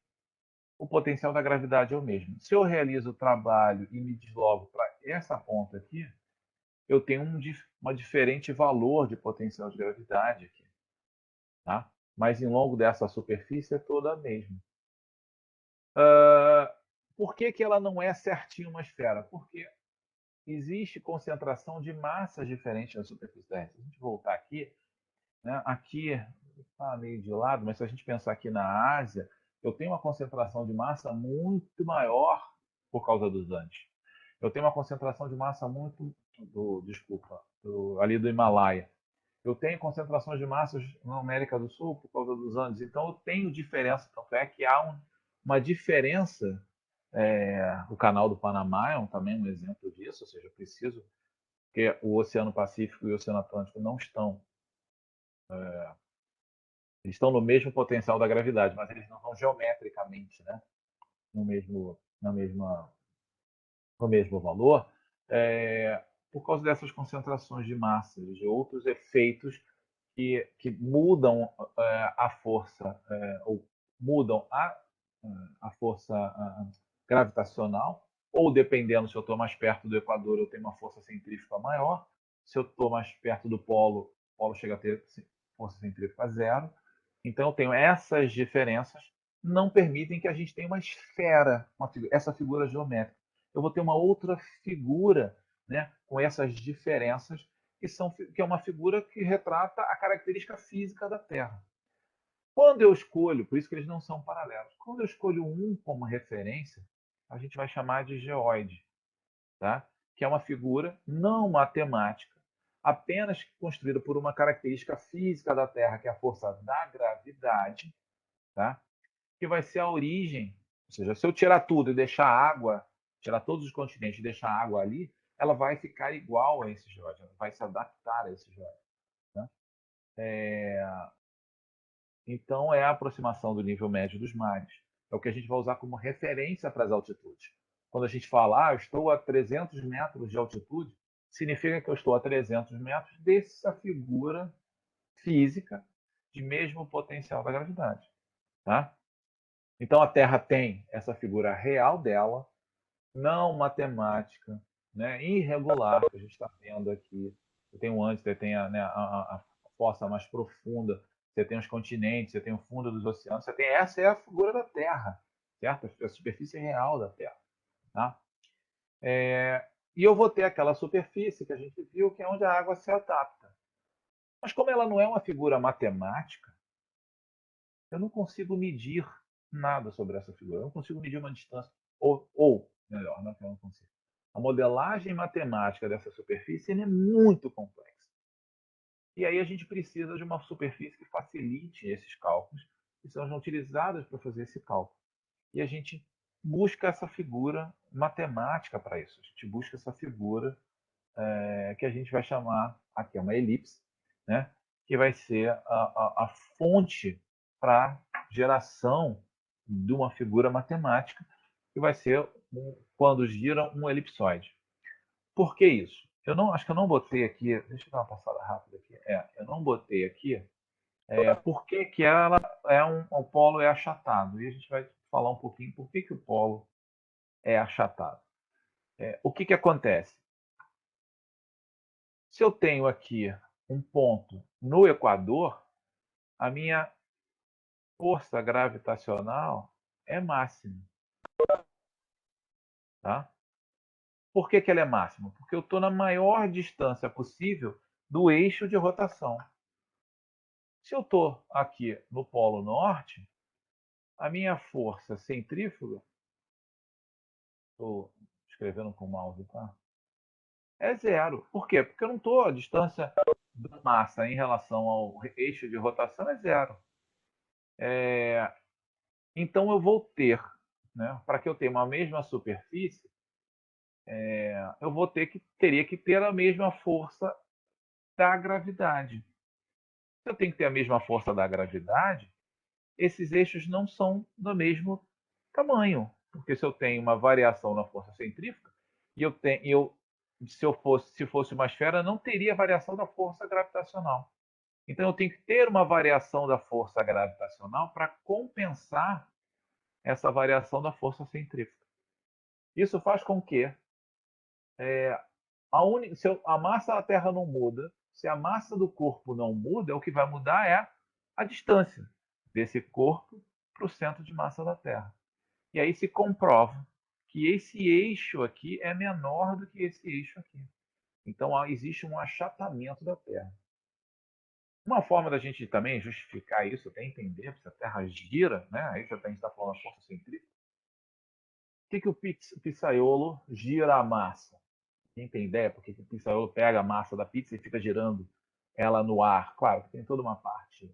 o potencial da gravidade é o mesmo. Se eu realizo o trabalho e me desloco para essa ponta aqui, eu tenho uma diferente valor de potencial de gravidade aqui. Tá? Mas em longo dessa superfície é toda a mesma. Por que, que ela não é certinho uma esfera? Porque existe concentração de massas diferentes na superfície terrestre. Se a gente voltar aqui, né, aqui está meio de lado, mas se a gente pensar aqui na Ásia, eu tenho uma concentração de massa muito maior por causa dos Andes. Eu tenho uma concentração de massa ali do Himalaia. Eu tenho concentrações de massas na América do Sul por causa dos Andes. Então, eu tenho diferença. Tanto é que há uma diferença. O Canal do Panamá é também um exemplo disso. Ou seja, eu preciso que o Oceano Pacífico e o Oceano Atlântico não estão. Eles estão no mesmo potencial da gravidade, mas eles não estão geometricamente, né, no mesmo, no mesmo valor, por causa dessas concentrações de massas, de outros efeitos que mudam a força, ou mudam a força gravitacional, ou dependendo, se eu estou mais perto do Equador, eu tenho uma força centrífuga maior, se eu estou mais perto do polo, o polo chega a ter força centrífuga zero. Então, eu tenho essas diferenças, não permitem que a gente tenha uma esfera, essa figura geométrica. Eu vou ter uma outra figura, né, com essas diferenças, que é uma figura que retrata a característica física da Terra. Quando eu escolho, por isso que eles não são paralelos, quando eu escolho um como referência, a gente vai chamar de geóide, tá? Que é uma figura não matemática, apenas construída por uma característica física da Terra, que é a força da gravidade, tá? Que vai ser a origem. Ou seja, se eu tirar tudo e deixar a água, tirar todos os continentes e deixar a água ali, ela vai ficar igual a esse geóide, ela vai se adaptar a esse geóide. Né? Então, é a aproximação do nível médio dos mares. É o que a gente vai usar como referência para as altitudes. Quando a gente fala, eu estou a 300 metros de altitude, significa que eu estou a 300 metros dessa figura física de mesmo potencial da gravidade. Tá? Então, a Terra tem essa figura real dela, não matemática, né, irregular, que a gente está vendo aqui. Você tem o antes, você tem a fossa mais profunda, você tem os continentes, você tem o fundo dos oceanos, essa é a figura da Terra, certo? A superfície real da Terra. Tá? E eu vou ter aquela superfície que a gente viu, que é onde a água se adapta. Mas como ela não é uma figura matemática, eu não consigo medir nada sobre essa figura. Eu não consigo medir uma distância. Ou melhor, não é que eu não consigo. A modelagem matemática dessa superfície é muito complexa. E aí a gente precisa de uma superfície que facilite esses cálculos, que sejam utilizadas para fazer esse cálculo. E a gente busca essa figura matemática para isso. A gente busca essa figura que a gente vai chamar, aqui é uma elipse, né? Que vai ser a fonte para geração de uma figura matemática, que vai ser, quando gira, um elipsoide. Por que isso? Acho que eu não botei aqui, deixa eu dar uma passada rápida aqui. Eu não botei aqui Por que que ela o polo é achatado? E a gente vai falar um pouquinho por que que o polo é achatado. O que que acontece? Se eu tenho aqui um ponto no Equador, a minha força gravitacional é máxima. Tá? Por que que ela é máxima? Porque eu estou na maior distância possível do eixo de rotação. Se eu estou aqui no Polo Norte, a minha força centrífuga, estou escrevendo com o mouse, tá? É zero. Por quê? Porque eu não estou, a distância da massa em relação ao eixo de rotação é zero. Então eu vou ter, né, para que eu tenha uma mesma superfície, eu teria que ter a mesma força da gravidade. Se eu tenho que ter a mesma força da gravidade, esses eixos não são do mesmo tamanho. Porque se eu tenho uma variação na força centrífuga, e se fosse uma esfera, não teria variação da força gravitacional. Então eu tenho que ter uma variação da força gravitacional para compensar essa variação da força centrífuga. Isso faz com que se a massa da Terra não muda, se a massa do corpo não muda, o que vai mudar é a distância desse corpo para o centro de massa da Terra. E aí se comprova que esse eixo aqui é menor do que esse eixo aqui. Então existe um achatamento da Terra. Uma forma da gente também justificar isso, até entender, se a Terra gira, né? Aí a gente está falando da força centrífuga. Por que o pizzaiolo gira a massa? Quem tem ideia por que o pizzaiolo pega a massa da pizza e fica girando ela no ar? Claro, tem toda uma parte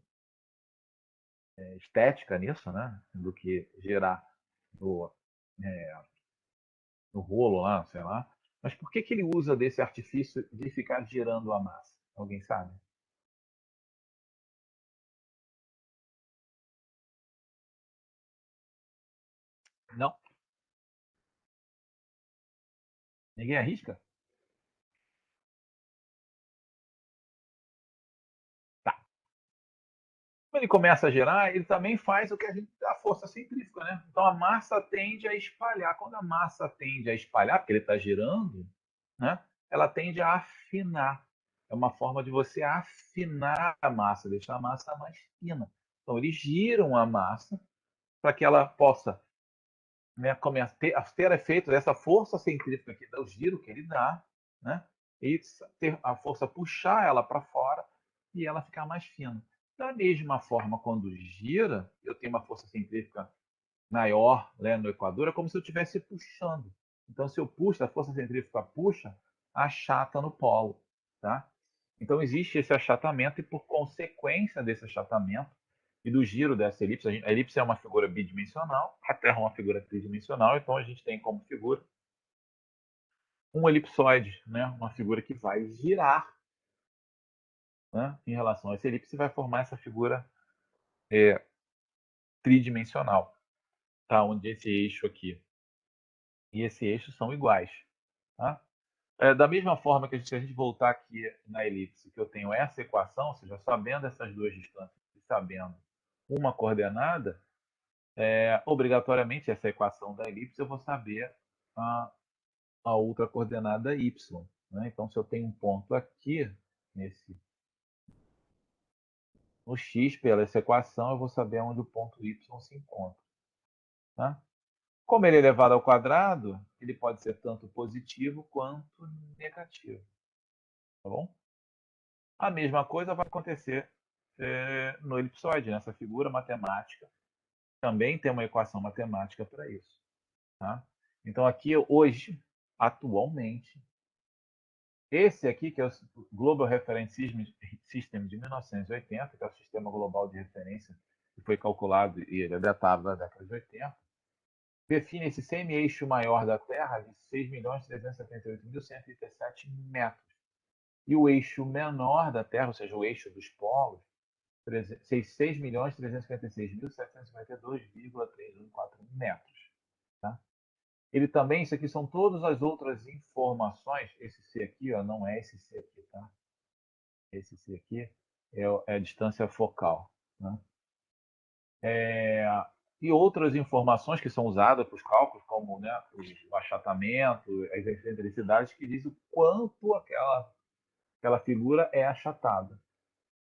estética nisso, né? Do que girar no, é, no rolo lá, sei lá. Mas por que que ele usa desse artifício de ficar girando a massa? Alguém sabe? Não? Ninguém arrisca? Tá. Quando ele começa a girar, ele também faz o que a força centrífuga, né? Então a massa tende a espalhar. Quando a massa tende a espalhar, porque ele está girando, né? Ela tende a afinar. É uma forma de você afinar a massa, deixar a massa mais fina. Então eles giram a massa para que ela possa, né, ter efeito dessa força centrífuga que dá o giro que ele dá, né? E ter a força puxar ela para fora e ela ficar mais fina. Da mesma forma, quando gira, eu tenho uma força centrífuga maior, né, no Equador, é como se eu estivesse puxando. Então, se eu puxo, a força centrífuga puxa, achata no polo. Tá? Então, existe esse achatamento, e por consequência desse achatamento e do giro dessa elipse, a elipse é uma figura bidimensional, a Terra é uma figura tridimensional, então a gente tem como figura um elipsoide, né? Uma figura que vai girar, né? Em relação a essa elipse, vai formar essa figura tridimensional, tá? Onde esse eixo aqui e esse eixo são iguais. Tá? Da mesma forma que se a gente voltar aqui na elipse, que eu tenho essa equação, ou seja, sabendo essas duas distâncias e sabendo uma coordenada, obrigatoriamente essa equação da elipse eu vou saber a, a outra coordenada y. Né? Então, se eu tenho um ponto aqui, no x, pela essa equação, eu vou saber onde o ponto y se encontra. Tá? Como ele é elevado ao quadrado, ele pode ser tanto positivo quanto negativo. Tá bom? A mesma coisa vai acontecer no elipsoide, nessa figura matemática. Também tem uma equação matemática para isso. Tá? Então, aqui, hoje, atualmente, esse aqui, que é o Global Reference System de 1980, que é o sistema global de referência que foi calculado e ele é datado da década de 80, define esse semi-eixo maior da Terra de 6.378.137 metros. E o eixo menor da Terra, ou seja, o eixo dos polos, 6.356.752,314 metros. Tá? Ele também, isso aqui são todas as outras informações. Esse C aqui, ó, não é esse C aqui, tá? Esse C aqui, é a distância focal. Né? E outras informações que são usadas para os cálculos, como, né, o achatamento, as excentricidades, que diz o quanto aquela figura é achatada.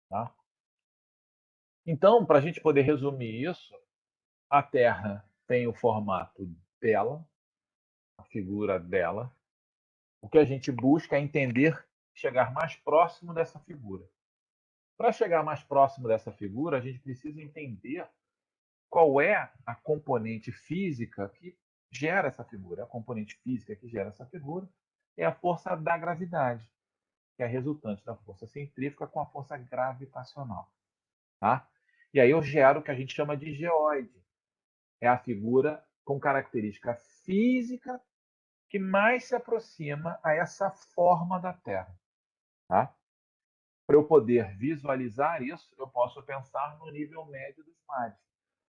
Tá? Então, para a gente poder resumir isso, a Terra tem o formato dela, a figura dela. O que a gente busca é entender, chegar mais próximo dessa figura. Para chegar mais próximo dessa figura, a gente precisa entender qual é a componente física que gera essa figura. A componente física que gera essa figura é a força da gravidade, que é resultante da força centrífuga com a força gravitacional. Tá? E aí eu gero o que a gente chama de geóide. É a figura com característica física que mais se aproxima a essa forma da Terra. Tá? Para eu poder visualizar isso, eu posso pensar no nível médio dos mares,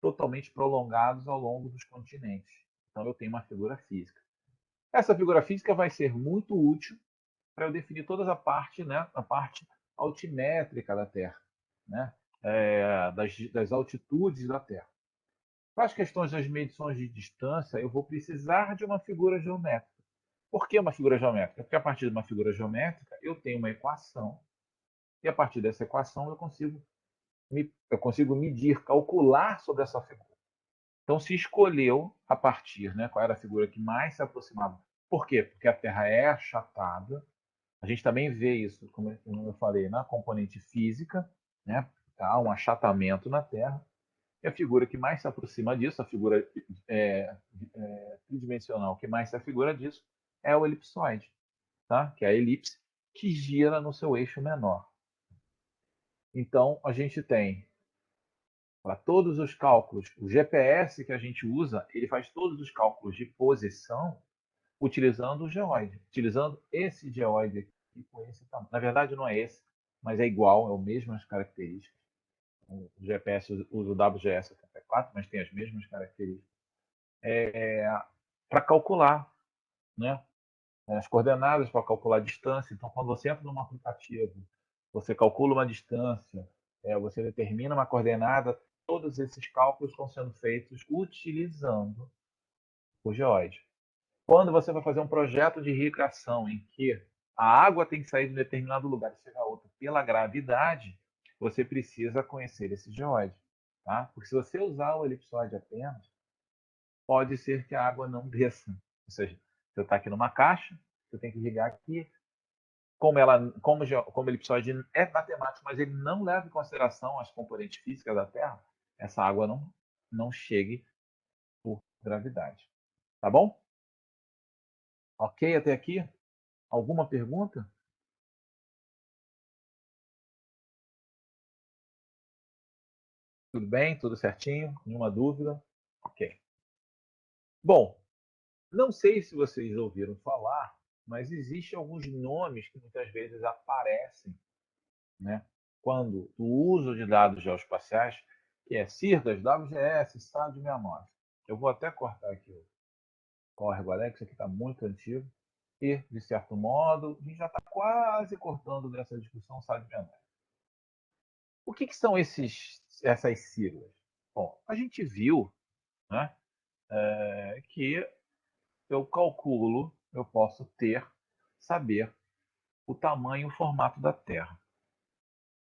totalmente prolongados ao longo dos continentes. Então eu tenho uma figura física. Essa figura física vai ser muito útil para eu definir toda a parte, né, a parte altimétrica da Terra, né, das altitudes da Terra. Para as questões das medições de distância, eu vou precisar de uma figura geométrica. Por que uma figura geométrica? Porque a partir de uma figura geométrica eu tenho uma equação e a partir dessa equação eu consigo medir, calcular sobre essa figura. Então se escolheu a partir, né, qual era a figura que mais se aproximava. Por quê? Porque a Terra é achatada. A gente também vê isso, como eu falei, na componente física, né? Há um achatamento na Terra. E a figura que mais se aproxima disso, a figura tridimensional que mais se afigura disso, é o elipsoide, tá? Que é a elipse que gira no seu eixo menor. Então, a gente tem, para todos os cálculos, o GPS que a gente usa, ele faz todos os cálculos de posição utilizando o geóide, utilizando esse geóide aqui com esse tamanho. Na verdade, não é esse, mas é igual, é as mesmas características. O GPS usa o WGS-74, mas tem as mesmas características. Para calcular, né, as coordenadas, para calcular a distância. Então, quando você entra num aplicativo, você calcula uma distância, você determina uma coordenada, todos esses cálculos estão sendo feitos utilizando o geóide. Quando você vai fazer um projeto de irrigação em que a água tem que sair de um determinado lugar e chegar a outro pela gravidade, você precisa conhecer esse geóide. Tá? Porque se você usar o elipsoide apenas, pode ser que a água não desça. Ou seja, você está aqui numa caixa, você tem que irrigar aqui. Como o elipsoide é matemático, mas ele não leva em consideração as componentes físicas da Terra, essa água não chegue por gravidade. Tá bom? Ok até aqui? Alguma pergunta? Tudo bem? Tudo certinho? Nenhuma dúvida? Ok. Bom, não sei se vocês ouviram falar, mas existem alguns nomes que muitas vezes aparecem, né, quando o uso de dados geoespaciais, que é CIRDAS, WGS, SAD69. Eu vou até cortar aqui o córrego Alex, isso aqui está muito antigo, e, de certo modo, a gente já está quase cortando dessa discussão SAD69. O que são essas siglas? Bom, a gente viu, né, que eu calculo, eu posso saber o tamanho e o formato da Terra.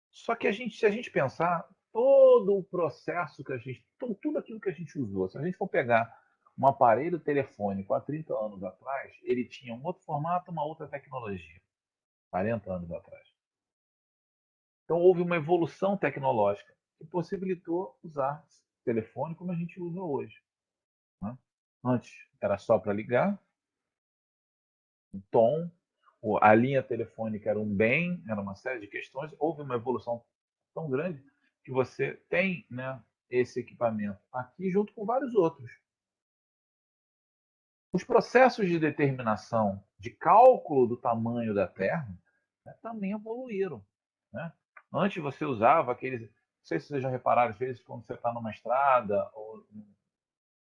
Só que se a gente pensar, todo o processo que tudo aquilo que a gente usou, se a gente for pegar um aparelho telefônico há 30 anos atrás, ele tinha um outro formato, uma outra tecnologia, 40 anos atrás. Então houve uma evolução tecnológica que possibilitou usar telefone como a gente usa hoje. Né? Antes era só para ligar, um tom, a linha telefônica era um bem, era uma série de questões. Houve uma evolução tão grande que você tem, né, esse equipamento aqui junto com vários outros. Os processos de determinação, de cálculo do tamanho da Terra, né, também evoluíram. Né? Antes você usava aqueles. Não sei se vocês já repararam, às vezes, quando você está numa estrada, ou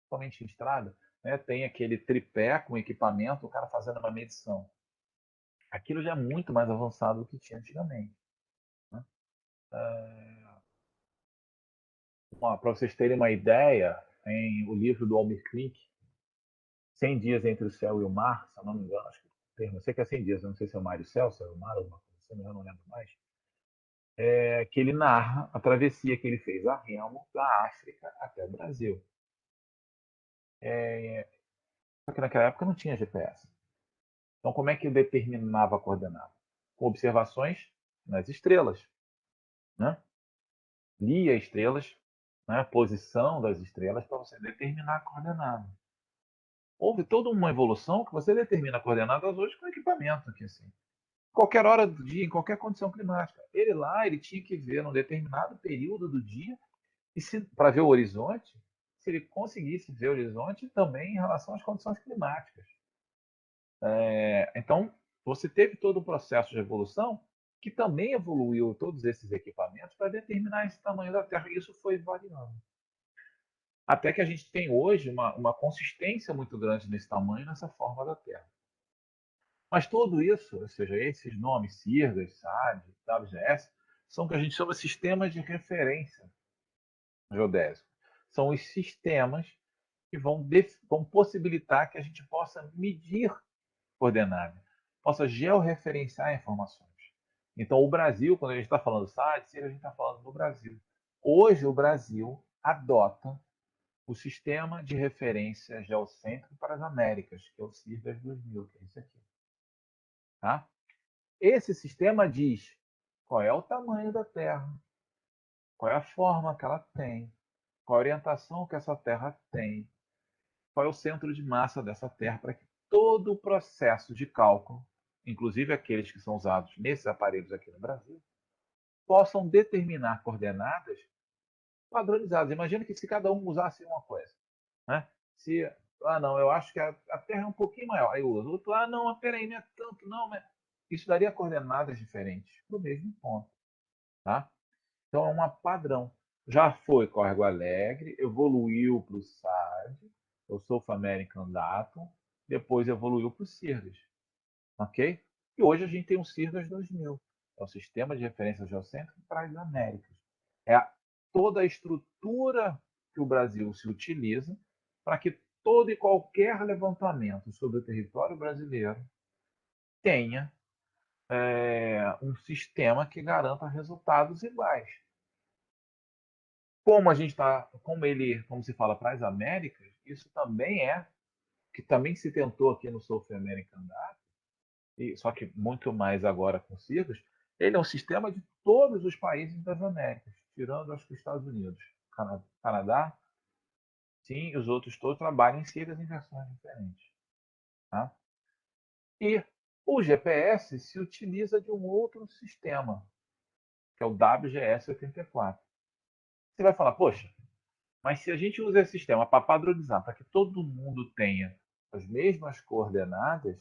somente em estrada, né, tem aquele tripé com equipamento, o cara fazendo uma medição. Aquilo já é muito mais avançado do que tinha antigamente. Né? Para vocês terem uma ideia, em o livro do Almir Klink, 100 dias entre o céu e o mar, se eu não me engano, acho que o termo, eu sei que é 100 dias, eu não sei se é o mar e o céu, se é o mar, alguma coisa assim, eu não lembro mais, que ele narra a travessia que ele fez a remo da África até o Brasil. Só que naquela época não tinha GPS. Então, como é que eu determinava a coordenada? Com observações nas estrelas, né? Lia estrelas, né? A posição das estrelas para você determinar a coordenada. Houve toda uma evolução que você determina coordenadas hoje com equipamento aqui assim. Qualquer hora do dia, em qualquer condição climática. Ele lá, ele tinha que ver num determinado período do dia e para ver o horizonte, se ele conseguisse ver o horizonte também em relação às condições climáticas. Então, você teve todo o processo de evolução que também evoluiu todos esses equipamentos para determinar esse tamanho da Terra. E isso foi variando. Até que a gente tem hoje uma consistência muito grande nesse tamanho, nessa forma da Terra. Mas tudo isso, ou seja, esses nomes, CIRGAS, SAD, WGS, são o que a gente chama de sistemas de referência geodésico. São os sistemas que vão possibilitar que a gente possa medir coordenadas, possa georreferenciar informações. Então, o Brasil, quando a gente está falando SAD, a gente está falando do Brasil. Hoje, o Brasil adota o Sistema de Referência Geocêntrico para as Américas, que é o CIRGAS 2000, que é isso aqui. Tá? Esse sistema diz qual é o tamanho da Terra, qual é a forma que ela tem, qual a orientação que essa Terra tem, qual é o centro de massa dessa Terra, para que todo o processo de cálculo, inclusive aqueles que são usados nesses aparelhos aqui no Brasil, possam determinar coordenadas padronizadas. Imagina que se cada um usasse uma coisa, né? Se, não, eu acho que a Terra é um pouquinho maior, aí o outro, não, peraí, não é tanto, não, mas isso daria coordenadas diferentes para o mesmo ponto, tá? Então é um padrão. Já foi Córrego Alegre, evoluiu para o SAD, o South American Datum, depois evoluiu para o CIRGAS, ok? E hoje a gente tem um CIRGAS 2000, é o Sistema de Referência Geocêntrico para as Américas. É toda a estrutura que o Brasil se utiliza para que todo e qualquer levantamento sobre o território brasileiro tenha um sistema que garanta resultados iguais. Como a gente está, como se fala para as Américas, isso também que também se tentou aqui no South American Data, só que muito mais agora com CIRGAS, ele é um sistema de todos os países das Américas, tirando acho que os Estados Unidos, Canadá, sim, e os outros todos trabalham em CIRGAS em versões diferentes. Tá? E o GPS se utiliza de um outro sistema, que é o WGS84. Você vai falar, poxa, mas se a gente usa esse sistema para padronizar, para que todo mundo tenha as mesmas coordenadas,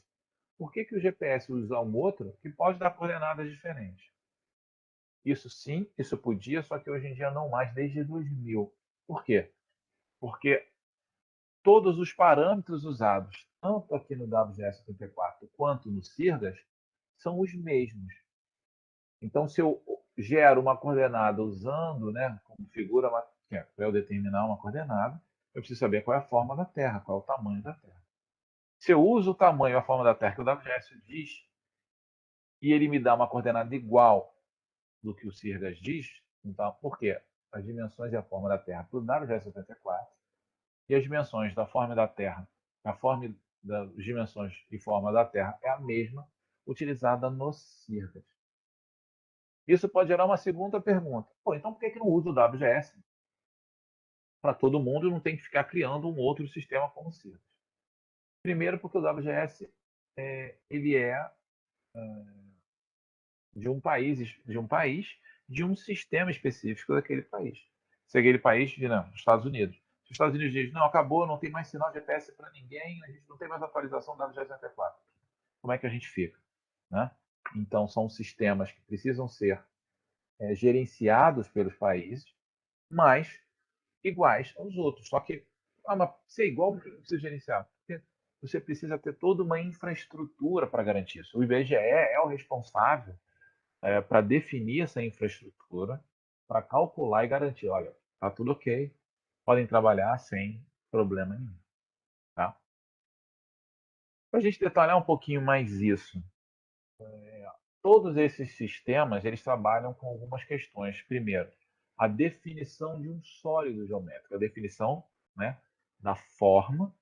por que o GPS usa um outro que pode dar coordenadas diferentes? Isso sim, isso podia, só que hoje em dia não mais, desde 2000. Por quê? Porque todos os parâmetros usados, tanto aqui no WGS84 quanto no CIRGAS, são os mesmos. Então, se eu gero uma coordenada usando, né, como figura, para eu determinar uma coordenada, eu preciso saber qual é a forma da Terra, qual é o tamanho da Terra. Se eu uso o tamanho e a forma da Terra que o WGS diz, e ele me dá uma coordenada igual do que o CIRGAS diz, então, por quê? As dimensões e a forma da Terra para o WGS84 e as dimensões da forma da Terra, a forma das dimensões e forma da Terra é a mesma utilizada no CIRGAS. Isso pode gerar uma segunda pergunta. Então por que não usa o WGS para todo mundo e não tem que ficar criando um outro sistema como o CIRGAS? Primeiro porque o WGS ele é de um de um sistema específico daquele país. Se aquele país, não, Estados Unidos. Se os Estados Unidos dizem, não, acabou, não tem mais sinal GPS para ninguém, a gente não tem mais atualização do WGS-64. Como é que a gente fica? Né? Então, são sistemas que precisam ser gerenciados pelos países, mas iguais aos outros. Só que, mas ser igual, por que precisa gerenciar? Porque você precisa ter toda uma infraestrutura para garantir isso. O IBGE é o responsável para definir essa infraestrutura, para calcular e garantir, olha, está tudo ok, podem trabalhar sem problema nenhum. Tá? Para a gente detalhar um pouquinho mais isso, todos esses sistemas eles trabalham com algumas questões. Primeiro, a definição de um sólido geométrico, a definição, né, da forma,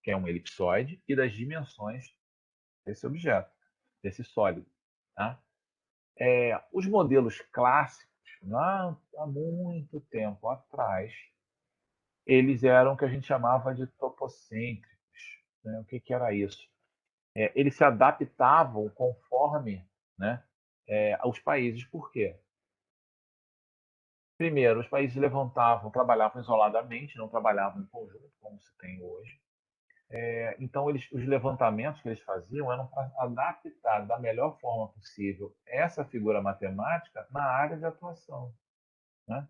que é um elipsoide, e das dimensões desse objeto, desse sólido. Tá? Os modelos clássicos, lá há muito tempo atrás, eles eram o que a gente chamava de topocêntricos. Né? O que, que era isso? Eles se adaptavam conforme, né, aos países. Por quê? Primeiro, os países levantavam, trabalhavam isoladamente, não trabalhavam em conjunto, como se tem hoje. Então, os levantamentos que eles faziam eram para adaptar da melhor forma possível essa figura matemática na área de atuação. Né?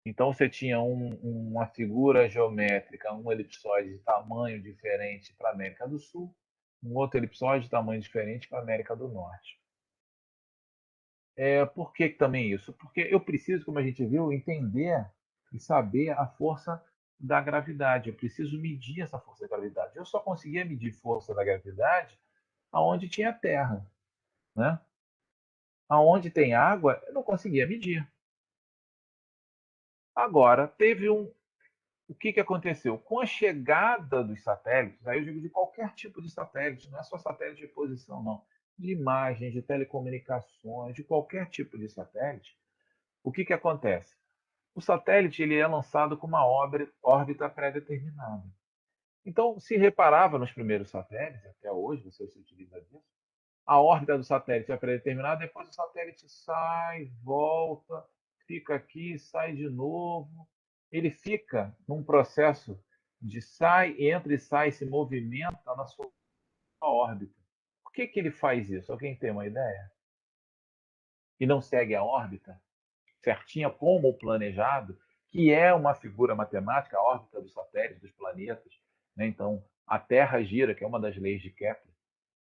Então, você tinha uma figura geométrica, um elipsoide de tamanho diferente para a América do Sul, um outro elipsoide de tamanho diferente para a América do Norte. Por que também isso? Porque eu preciso, como a gente viu, entender e saber a força da gravidade. Eu preciso medir essa força da gravidade. Eu só conseguia medir força da gravidade aonde tinha terra. Né? Aonde tem água, eu não conseguia medir. Agora, o que, que aconteceu? Com a chegada dos satélites, aí eu digo de qualquer tipo de satélite, não é só satélite de posição, não. De imagens, de telecomunicações, de qualquer tipo de satélite, o que, que acontece? O satélite ele é lançado com uma órbita pré-determinada. Então, se reparava nos primeiros satélites, até hoje você se utiliza disso, a órbita do satélite é pré-determinada, depois o satélite sai, volta, fica aqui, sai de novo. Ele fica num processo de entra e sai, se movimenta na sua órbita. Por que, que ele faz isso? Alguém tem uma ideia? E não segue a órbita certinha como planejado, que é uma figura matemática, a órbita dos satélites, dos planetas. Né? Então, a Terra gira, que é uma das leis de Kepler,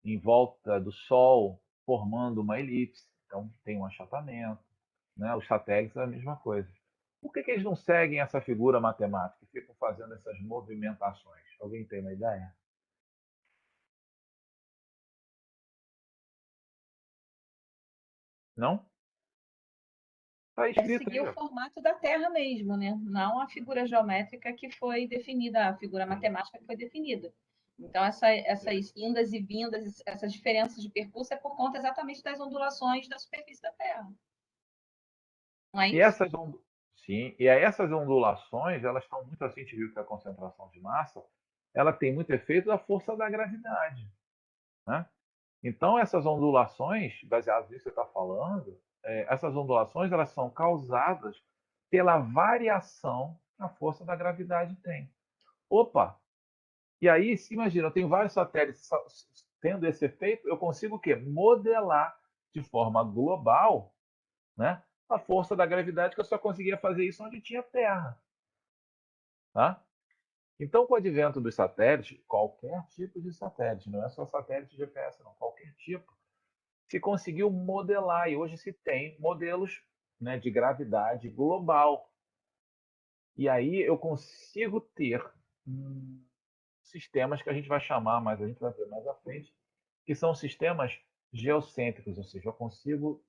em volta do Sol, formando uma elipse. Então, tem um achatamento. Né? Os satélites é a mesma coisa. Por que, que eles não seguem essa figura matemática e ficam fazendo essas movimentações? Alguém tem uma ideia? Não? Está É escrito seguir aí. o Ó. formato da Terra mesmo, né? Não a figura geométrica que foi definida, a figura matemática que foi definida. Então, essas indas e vindas, essas diferenças de percurso é por conta exatamente das ondulações da superfície da Terra. Não é E isso? sim, e essas ondulações, elas estão muito assim, a gente viu que a concentração de massa, ela tem muito efeito da força da gravidade. Né? Então, essas ondulações, baseadas nisso que você está falando, essas ondulações elas são causadas pela variação que a força da gravidade tem. Opa! E aí, se imagina, eu tenho vários satélites tendo esse efeito, eu consigo o quê? Modelar de forma global, né, a força da gravidade, que eu só conseguia fazer isso onde tinha Terra. Tá? Então, com o advento dos satélites, qualquer tipo de satélite, não é só satélite de GPS, não, qualquer tipo, se conseguiu modelar, e hoje se tem modelos, né, de gravidade global. E aí eu consigo ter sistemas que a gente vai chamar, mas a gente vai ver mais à frente, que são sistemas geocêntricos, ou seja, eu consigo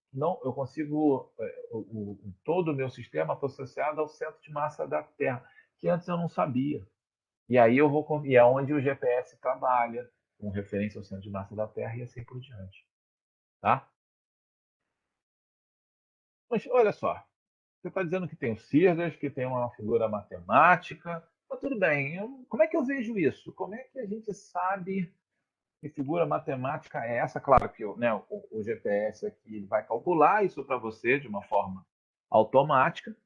todo o meu sistema está associado ao centro de massa da Terra, que antes eu não sabia. E aí e é onde o GPS trabalha, com referência ao centro de massa da Terra e assim por diante, tá? Mas olha só, você está dizendo que tem o Cirdas, que tem uma figura matemática, mas tudo bem. Como é que eu vejo isso? Como é que a gente sabe que figura matemática é essa? Claro que né, o GPS aqui ele vai calcular isso para você de uma forma automática,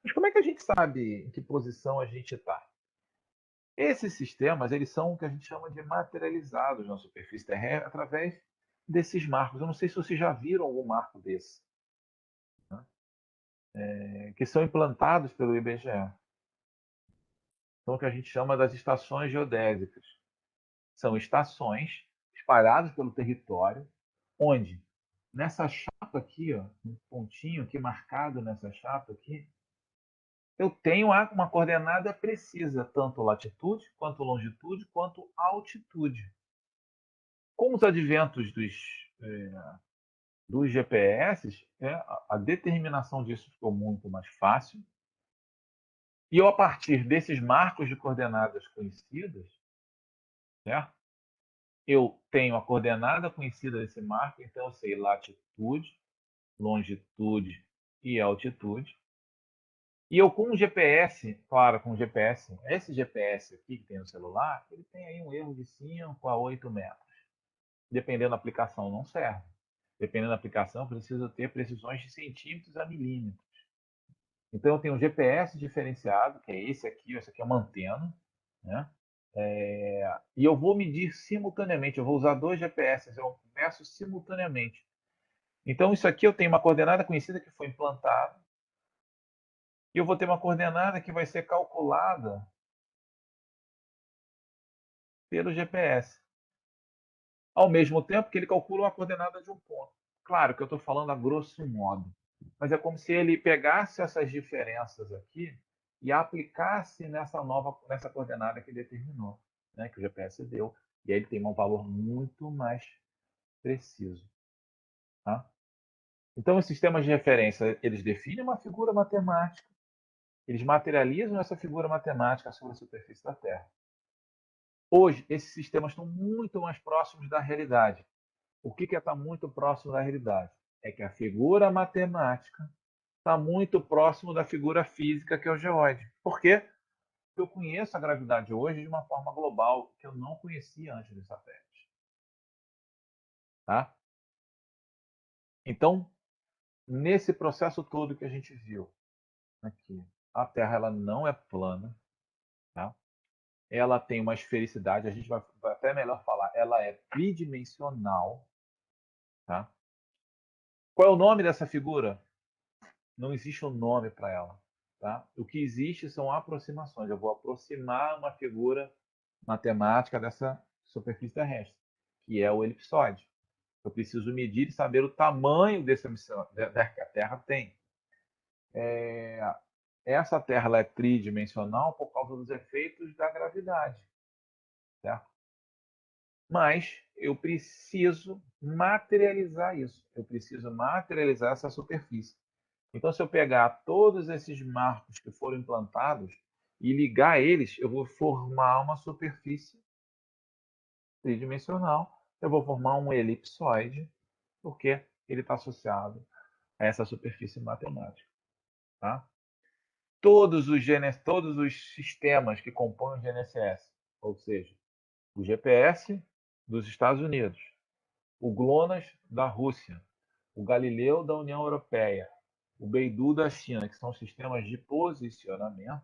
mas como é que a gente sabe em que posição a gente está? Esses sistemas eles são o que a gente chama de materializados na superfície terrestre através desses marcos. Eu não sei se vocês já viram algum marco desse, que são implantados pelo IBGE. São o que a gente chama das estações geodésicas. São estações espalhadas pelo território, onde nessa chapa aqui, ó, um pontinho aqui marcado nessa chapa aqui, eu tenho uma coordenada precisa, tanto latitude, quanto longitude, quanto altitude. Com os adventos dos GPS, a determinação disso ficou muito mais fácil. E eu, a partir desses marcos de coordenadas conhecidas, certo? Eu tenho a coordenada conhecida desse marco, então eu sei latitude, longitude e altitude. E eu com o GPS, claro, com o GPS, esse GPS aqui que tem no celular, ele tem aí um erro de 5 a 8 metros. Dependendo da aplicação, não serve. Dependendo da aplicação, precisa ter precisões de centímetros a milímetros. Então eu tenho um GPS diferenciado, que é esse aqui é uma antena, né? E eu vou medir simultaneamente, eu vou usar dois GPS, eu meço simultaneamente. Então isso aqui eu tenho uma coordenada conhecida que foi implantada, e eu vou ter uma coordenada que vai ser calculada pelo GPS. Ao mesmo tempo que ele calcula a coordenada de um ponto. Claro que eu estou falando a grosso modo, mas é como se ele pegasse essas diferenças aqui e aplicasse nessa coordenada que ele determinou, né, que o GPS deu, e aí ele tem um valor muito mais preciso. Tá? Então, os sistemas de referência, eles definem uma figura matemática, eles materializam essa figura matemática sobre a superfície da Terra. Hoje, esses sistemas estão muito mais próximos da realidade. O que é estar muito próximo da realidade? É que a figura matemática está muito próximo da figura física, que é o geóide. Por quê? Porque eu conheço a gravidade hoje de uma forma global que eu não conhecia antes dos satélites. Tá? Então, nesse processo todo que a gente viu aqui, a Terra ela não é plana, tá? Ela tem uma esfericidade, a gente vai até melhor falar, ela é tridimensional. Tá? Qual é o nome dessa figura? Não existe um nome para ela. Tá? O que existe são aproximações. Eu vou aproximar uma figura matemática dessa superfície terrestre, que é o elipsoide. Eu preciso medir e saber o tamanho dessa missão que a Terra tem. Essa Terra ela é tridimensional por causa dos efeitos da gravidade. Certo? Mas eu preciso materializar isso. Eu preciso materializar essa superfície. Então, se eu pegar todos esses marcos que foram implantados e ligar eles, eu vou formar uma superfície tridimensional. Eu vou formar um elipsoide, porque ele está associado a essa superfície matemática. Tá? Todos os sistemas que compõem o GNSS, ou seja, o GPS dos Estados Unidos, o GLONASS da Rússia, o Galileu da União Europeia, o Beidou da China, que são sistemas de posicionamento,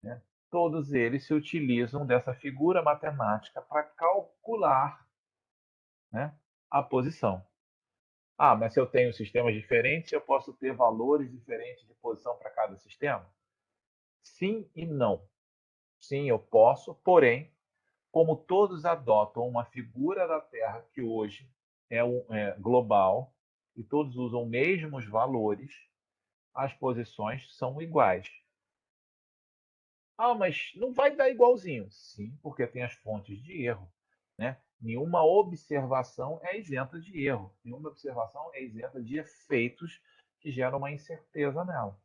né? Todos eles se utilizam dessa figura matemática para calcular, né, a posição. Ah, mas se eu tenho sistemas diferentes, eu posso ter valores diferentes de posição para cada sistema? Sim e não. Sim, eu posso, porém, como todos adotam uma figura da Terra que hoje é global e todos usam os mesmos valores, as posições são iguais. Ah, mas não vai dar igualzinho. Sim, porque tem as fontes de erro. Né? Nenhuma observação é isenta de erro. Nenhuma observação é isenta de efeitos que geram uma incerteza nela.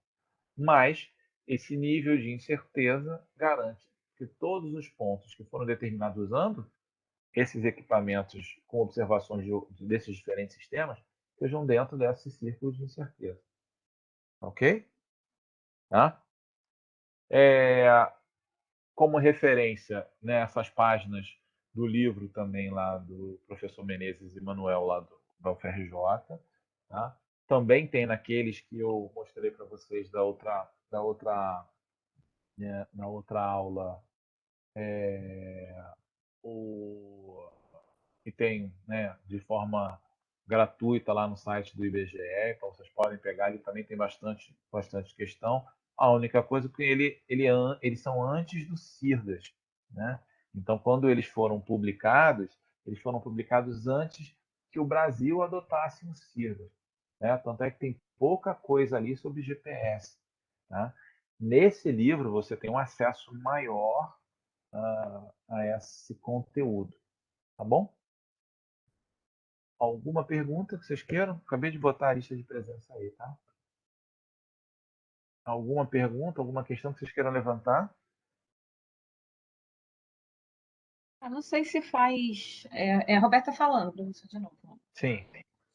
Mas esse nível de incerteza garante que todos os pontos que foram determinados usando esses equipamentos com observações desses diferentes sistemas estejam dentro desse círculo de incerteza. Ok? Tá? Como referência, né, essas páginas do livro também lá do professor Menezes e Manuel lá da UFRJ. Tá? Também tem naqueles que eu mostrei para vocês na outra aula, o que tem, né, de forma gratuita lá no site do IBGE, então vocês podem pegar, ele também tem bastante questão. A única coisa é que eles são antes do CIRDAS, né? Então, quando eles foram publicados antes que o Brasil adotasse um CIRDAS. né? Tanto é que tem pouca coisa ali sobre GPS, tá? Nesse livro você tem um acesso maior a esse conteúdo, tá bom? Alguma pergunta que vocês queiram? Acabei de botar a lista de presença aí, tá? Alguma pergunta, alguma questão que vocês queiram levantar? Eu não sei se faz. É a Roberta falando para você de novo. Sim,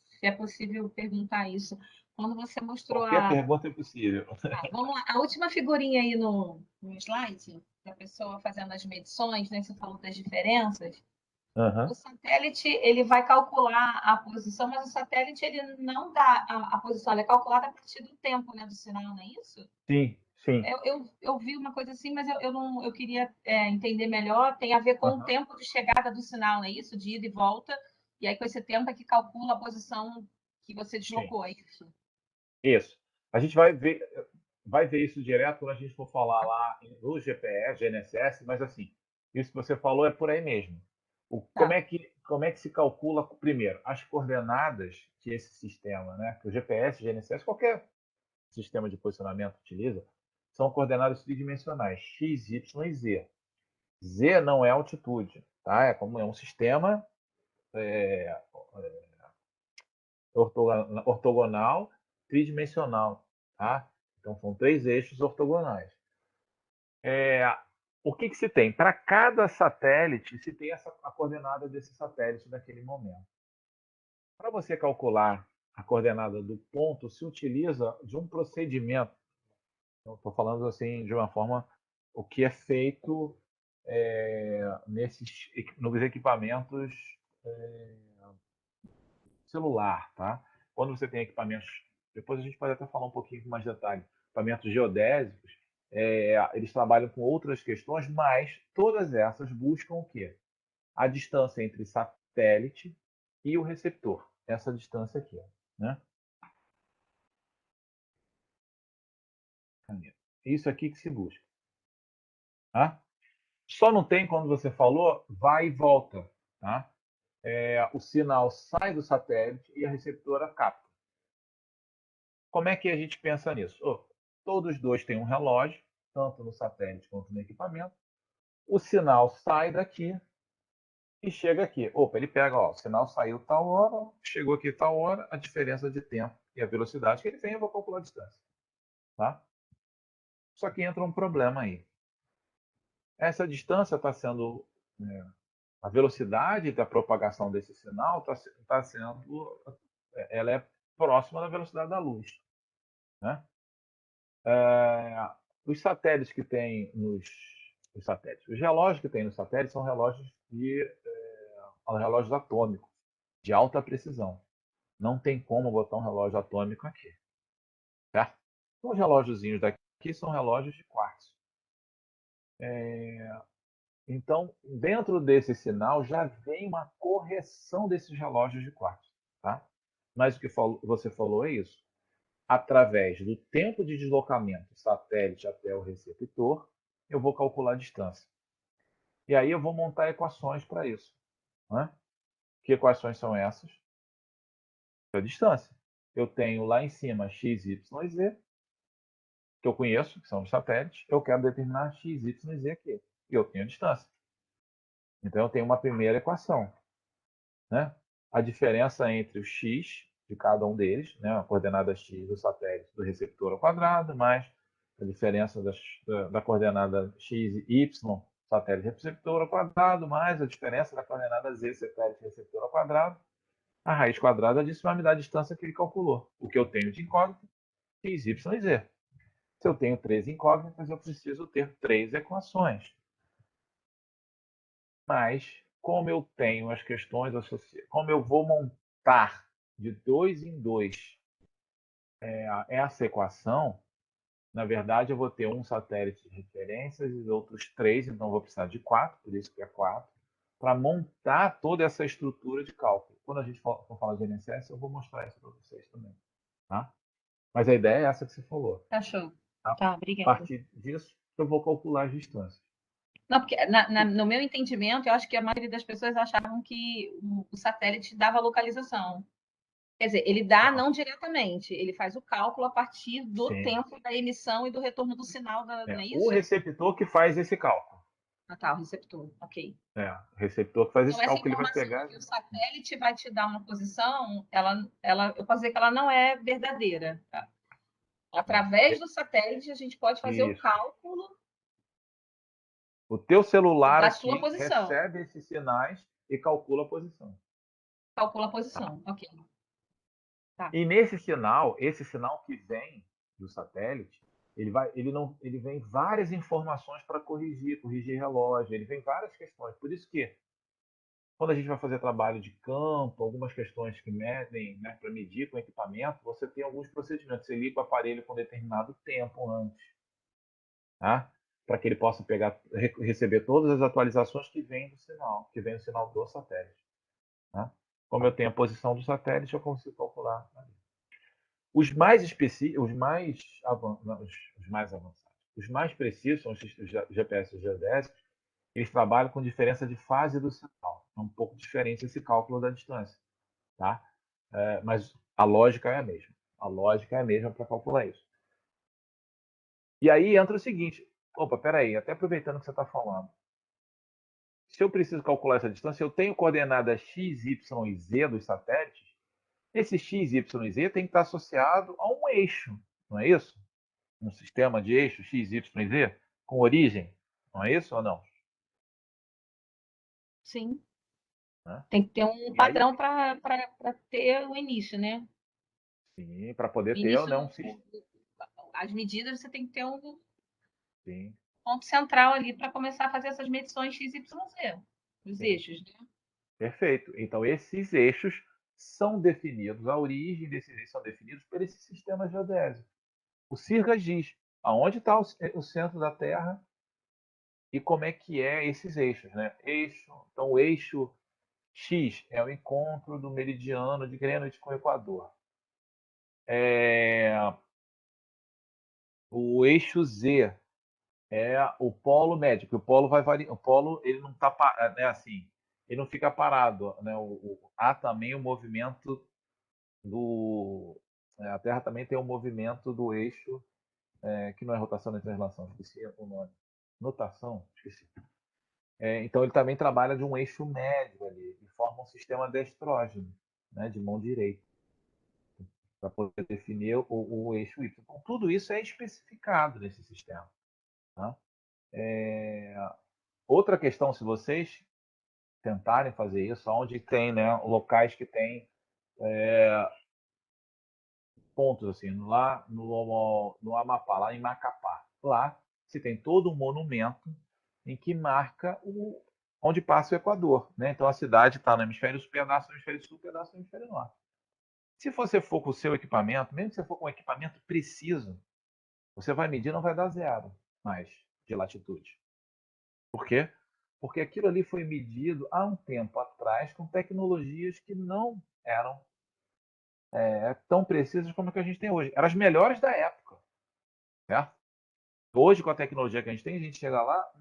Se é possível perguntar isso. Quando você mostrou qualquer pergunta é possível. vamos lá, a última figurinha aí no slide, da pessoa fazendo as medições, né? Você falou das diferenças. O Uhum. satélite ele vai calcular a posição, mas o satélite ele não dá a posição, ele é calculado a partir do tempo, né, do sinal, não é isso? Sim, sim. Eu vi uma coisa assim, mas eu não eu queria entender melhor. Tem a ver com o Uhum. tempo de chegada do sinal, não é isso? De ida e volta. E aí com esse tempo é que calcula a posição que você Sim. deslocou, é isso? Isso. A gente vai ver isso direto quando a gente for falar lá no GPS, GNSS, mas assim, isso que você falou é por aí mesmo. Tá. Como é que se calcula, primeiro, as coordenadas que esse sistema, né, que o GPS, GNSS, qualquer sistema de posicionamento utiliza, são coordenadas tridimensionais, x, y e z. Z não é altitude, tá? É um sistema ortogonal tridimensional, tá? Então são três eixos ortogonais. É, o que se tem? Para cada satélite, se tem a coordenada desse satélite naquele momento. Para você calcular a coordenada do ponto, se utiliza de um procedimento. Estou falando assim de uma forma o que é feito nos equipamentos celular, tá? Quando você tem equipamentos, depois a gente pode até falar um pouquinho com mais detalhe, equipamentos geodésicos, eles trabalham com outras questões, mas todas essas buscam o quê? A distância entre satélite e o receptor. Essa distância aqui, né? Isso aqui que se busca, tá? Só não tem, quando você falou, vai e volta, tá? O sinal sai do satélite e a receptora capta. Como é que a gente pensa nisso? Todos dois têm um relógio, tanto no satélite quanto no equipamento. O sinal sai daqui e chega aqui. Opa, ele pega, ó, o sinal saiu tal hora, chegou aqui tal hora, a diferença de tempo e a velocidade que ele tem, eu vou calcular a distância. Tá? Só que entra um problema aí. Essa distância está sendo. A velocidade da propagação desse sinal está sendo. Ela é próxima da velocidade da luz. Né? Os satélites que tem os satélites, os relógios que tem nos satélites são relógios atômicos de alta precisão. Não tem como botar um relógio atômico aqui, certo? Os relógiozinhos daqui são relógios de quartzo. Então, dentro desse sinal já vem uma correção desses relógios de quartzo, tá? Mas o que você falou é isso. Através do tempo de deslocamento do satélite até o receptor, eu vou calcular a distância. E aí eu vou montar equações para isso. Né? Que equações são essas? A distância. Eu tenho lá em cima x, y e z, que eu conheço, que são os satélites. Eu quero determinar x, y e z aqui. E eu tenho a distância. Então eu tenho uma primeira equação. Né? A diferença entre o x de cada um deles, né? A coordenada x do satélite do receptor ao quadrado, mais a diferença da coordenada x e y, satélite receptor ao quadrado, mais a diferença da coordenada z, satélite receptor ao quadrado. A raiz quadrada disso vai me dar a distância que ele calculou. O que eu tenho de incógnita, x, y e z. Se eu tenho três incógnitas, eu preciso ter três equações. Mas, como eu tenho as questões associadas, como eu vou montar de dois em dois essa equação, na verdade, eu vou ter um satélite de referências e outros três, então eu vou precisar de quatro, por isso que é quatro, para montar toda essa estrutura de cálculo. Quando a gente for falar de INSS, eu vou mostrar isso para vocês também. Tá? Mas a ideia é essa que você falou. Tá show. A Tá, obrigada. partir disso, eu vou calcular as distâncias. Não, porque no meu entendimento, eu acho que a maioria das pessoas achavam que o satélite dava localização. Quer dizer, ele dá não diretamente, ele faz o cálculo a partir do Sim. tempo da emissão e do retorno do sinal, não é O isso? receptor que faz esse cálculo. Ah, tá, o receptor, ok. O receptor que faz Então, esse essa cálculo, ele vai informação pegar. que o satélite vai te dar uma posição, eu posso dizer que ela não é verdadeira. Tá? Através do satélite, a gente pode fazer o Isso. cálculo O teu celular da sua aqui posição. recebe esses sinais e calcula a posição. Calcula a Tá? posição, ok. Tá. E nesse sinal, esse sinal que vem do satélite, ele vem várias informações para corrigir relógio, ele vem várias questões. Por isso que quando a gente vai fazer trabalho de campo, algumas questões que medem, né, para medir com equipamento, você tem alguns procedimentos. Você liga o aparelho com determinado tempo antes, tá? Para que ele possa receber todas as atualizações que vêm do sinal, que vem do sinal do satélite. Tá? Como eu tenho a posição do satélite, eu consigo calcular. Os mais específicos, os mais avançados, os mais precisos são os GPS geodésicos. Eles trabalham com diferença de fase do sinal. É um pouco diferente esse cálculo da distância, tá? Mas a lógica é a mesma. A lógica é a mesma para calcular isso. E aí entra o seguinte: opa, peraí, até aproveitando que você está falando, se eu preciso calcular essa distância, eu tenho coordenadas x, y e z dos satélites. Esse x, y e z tem que estar associado a um eixo, não é isso? Um sistema de eixos x, y e z com origem, não é isso ou não? Sim. Né? Tem que ter um E aí, padrão para ter o início, né? sim, para O poder ter, início, né, as medidas, você tem que ter um sim, ponto central ali para começar a fazer essas medições X, Y, Z, os sim. eixos, né? Perfeito. Então, esses eixos são definidos, a origem desses eixos são definidos por esse sistema geodésico. O CIRGAS diz aonde está o centro da Terra e como é que é esses eixos, né? Então, o eixo X é o encontro do meridiano de Greenwich com o Equador. O eixo Z é o polo médio, porque o polo vai variar, o polo ele não tá, né, assim, ele não fica parado, né? Há também o movimento a Terra também tem um movimento do eixo, que não é rotação nem translação, esqueci o nome. Notação, esqueci. Então ele também trabalha de um eixo médio ali, e forma um sistema destrógeno, né, de mão direita, para poder definir o eixo Y. Então, tudo isso é especificado nesse sistema. Tá? Outra questão, se vocês tentarem fazer isso, onde tem, né, locais que tem pontos, assim, lá no Amapá, lá em Macapá. Lá se tem todo um monumento em que marca onde passa o Equador. Né? Então a cidade está no hemisfério sul, pedaço no hemisfério sul, pedaço no hemisfério norte. Se você for com o seu equipamento, mesmo que você for com um equipamento preciso, você vai medir, não vai dar zero mais de latitude. Por quê? Porque aquilo ali foi medido há um tempo atrás com tecnologias que não eram tão precisas como a que a gente tem hoje. Eram as melhores da época. Certo? Hoje, com a tecnologia que a gente chega lá,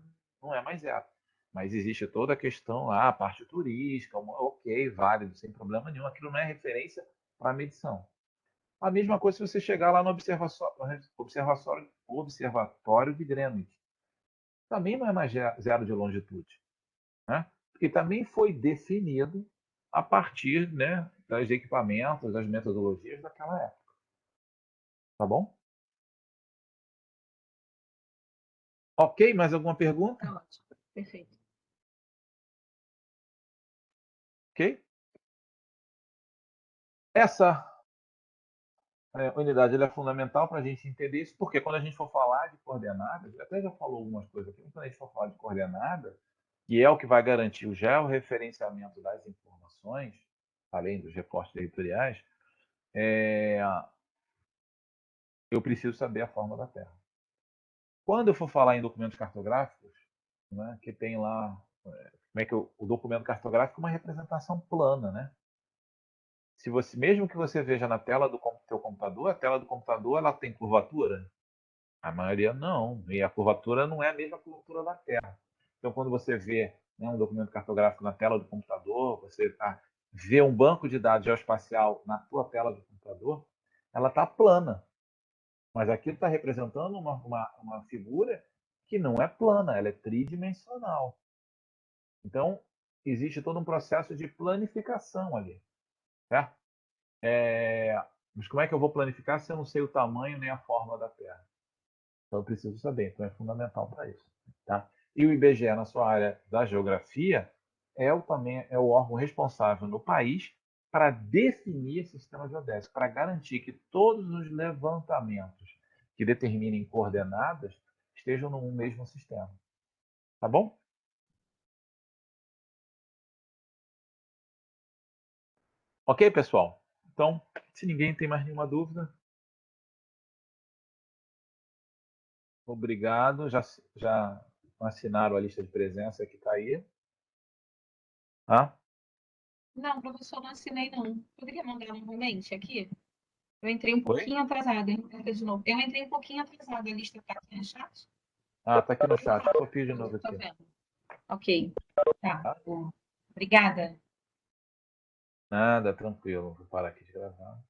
não é mais zero. Mas existe toda a questão lá, a parte turística, ok, válido, sem problema nenhum. Aquilo não é referência para medição. A mesma coisa se você chegar lá no observatório de Greenwich. Também não é mais zero de longitude. Né? Porque também foi definido a partir, né, dos equipamentos, das metodologias daquela época. Tá bom? Ok, mais alguma pergunta? Tá ótimo. Perfeito. Ok? Essa unidade é fundamental para a gente entender isso, porque quando a gente for falar de coordenadas, até já falou algumas coisas aqui, quando a gente for falar de coordenada, que é o que vai garantir o georreferenciamento das informações, além dos recortes territoriais, eu preciso saber a forma da Terra. Quando eu for falar em documentos cartográficos, né, que tem lá, como é que o documento cartográfico é uma representação plana, né? Se você, mesmo que você veja na tela do seu computador, a tela do computador ela tem curvatura? A maioria não. E a curvatura não é a mesma curvatura da Terra. Então, quando você vê, né, um documento cartográfico na tela do computador, você está vê um banco de dados geoespacial na tua tela do computador, ela está plana. Mas aquilo está representando uma figura que não é plana, ela é tridimensional. Então, existe todo um processo de planificação ali. Certo? Mas como é que eu vou planificar se eu não sei o tamanho nem a forma da Terra? Então, eu preciso saber. Então, é fundamental para isso. Tá? E o IBGE, na sua área da geografia, também é o órgão responsável no país para definir esse sistema geodésico, para garantir que todos os levantamentos que determinem coordenadas estejam no mesmo sistema. Tá bom? Ok, pessoal? Então, se ninguém tem mais nenhuma dúvida, obrigado. Já assinaram a lista de presença que está aí. Tá? Não, professor, não assinei, não. Poderia mandar novamente aqui? Eu entrei um Oi? pouquinho atrasada, hein? De novo. Eu entrei um pouquinho atrasada. A lista está aqui no chat? Ah, tá aqui no chat. Copia de novo Estou aqui. vendo. Ok. Tá. Tá? Obrigada. Nada, tranquilo. Vou parar aqui de gravar.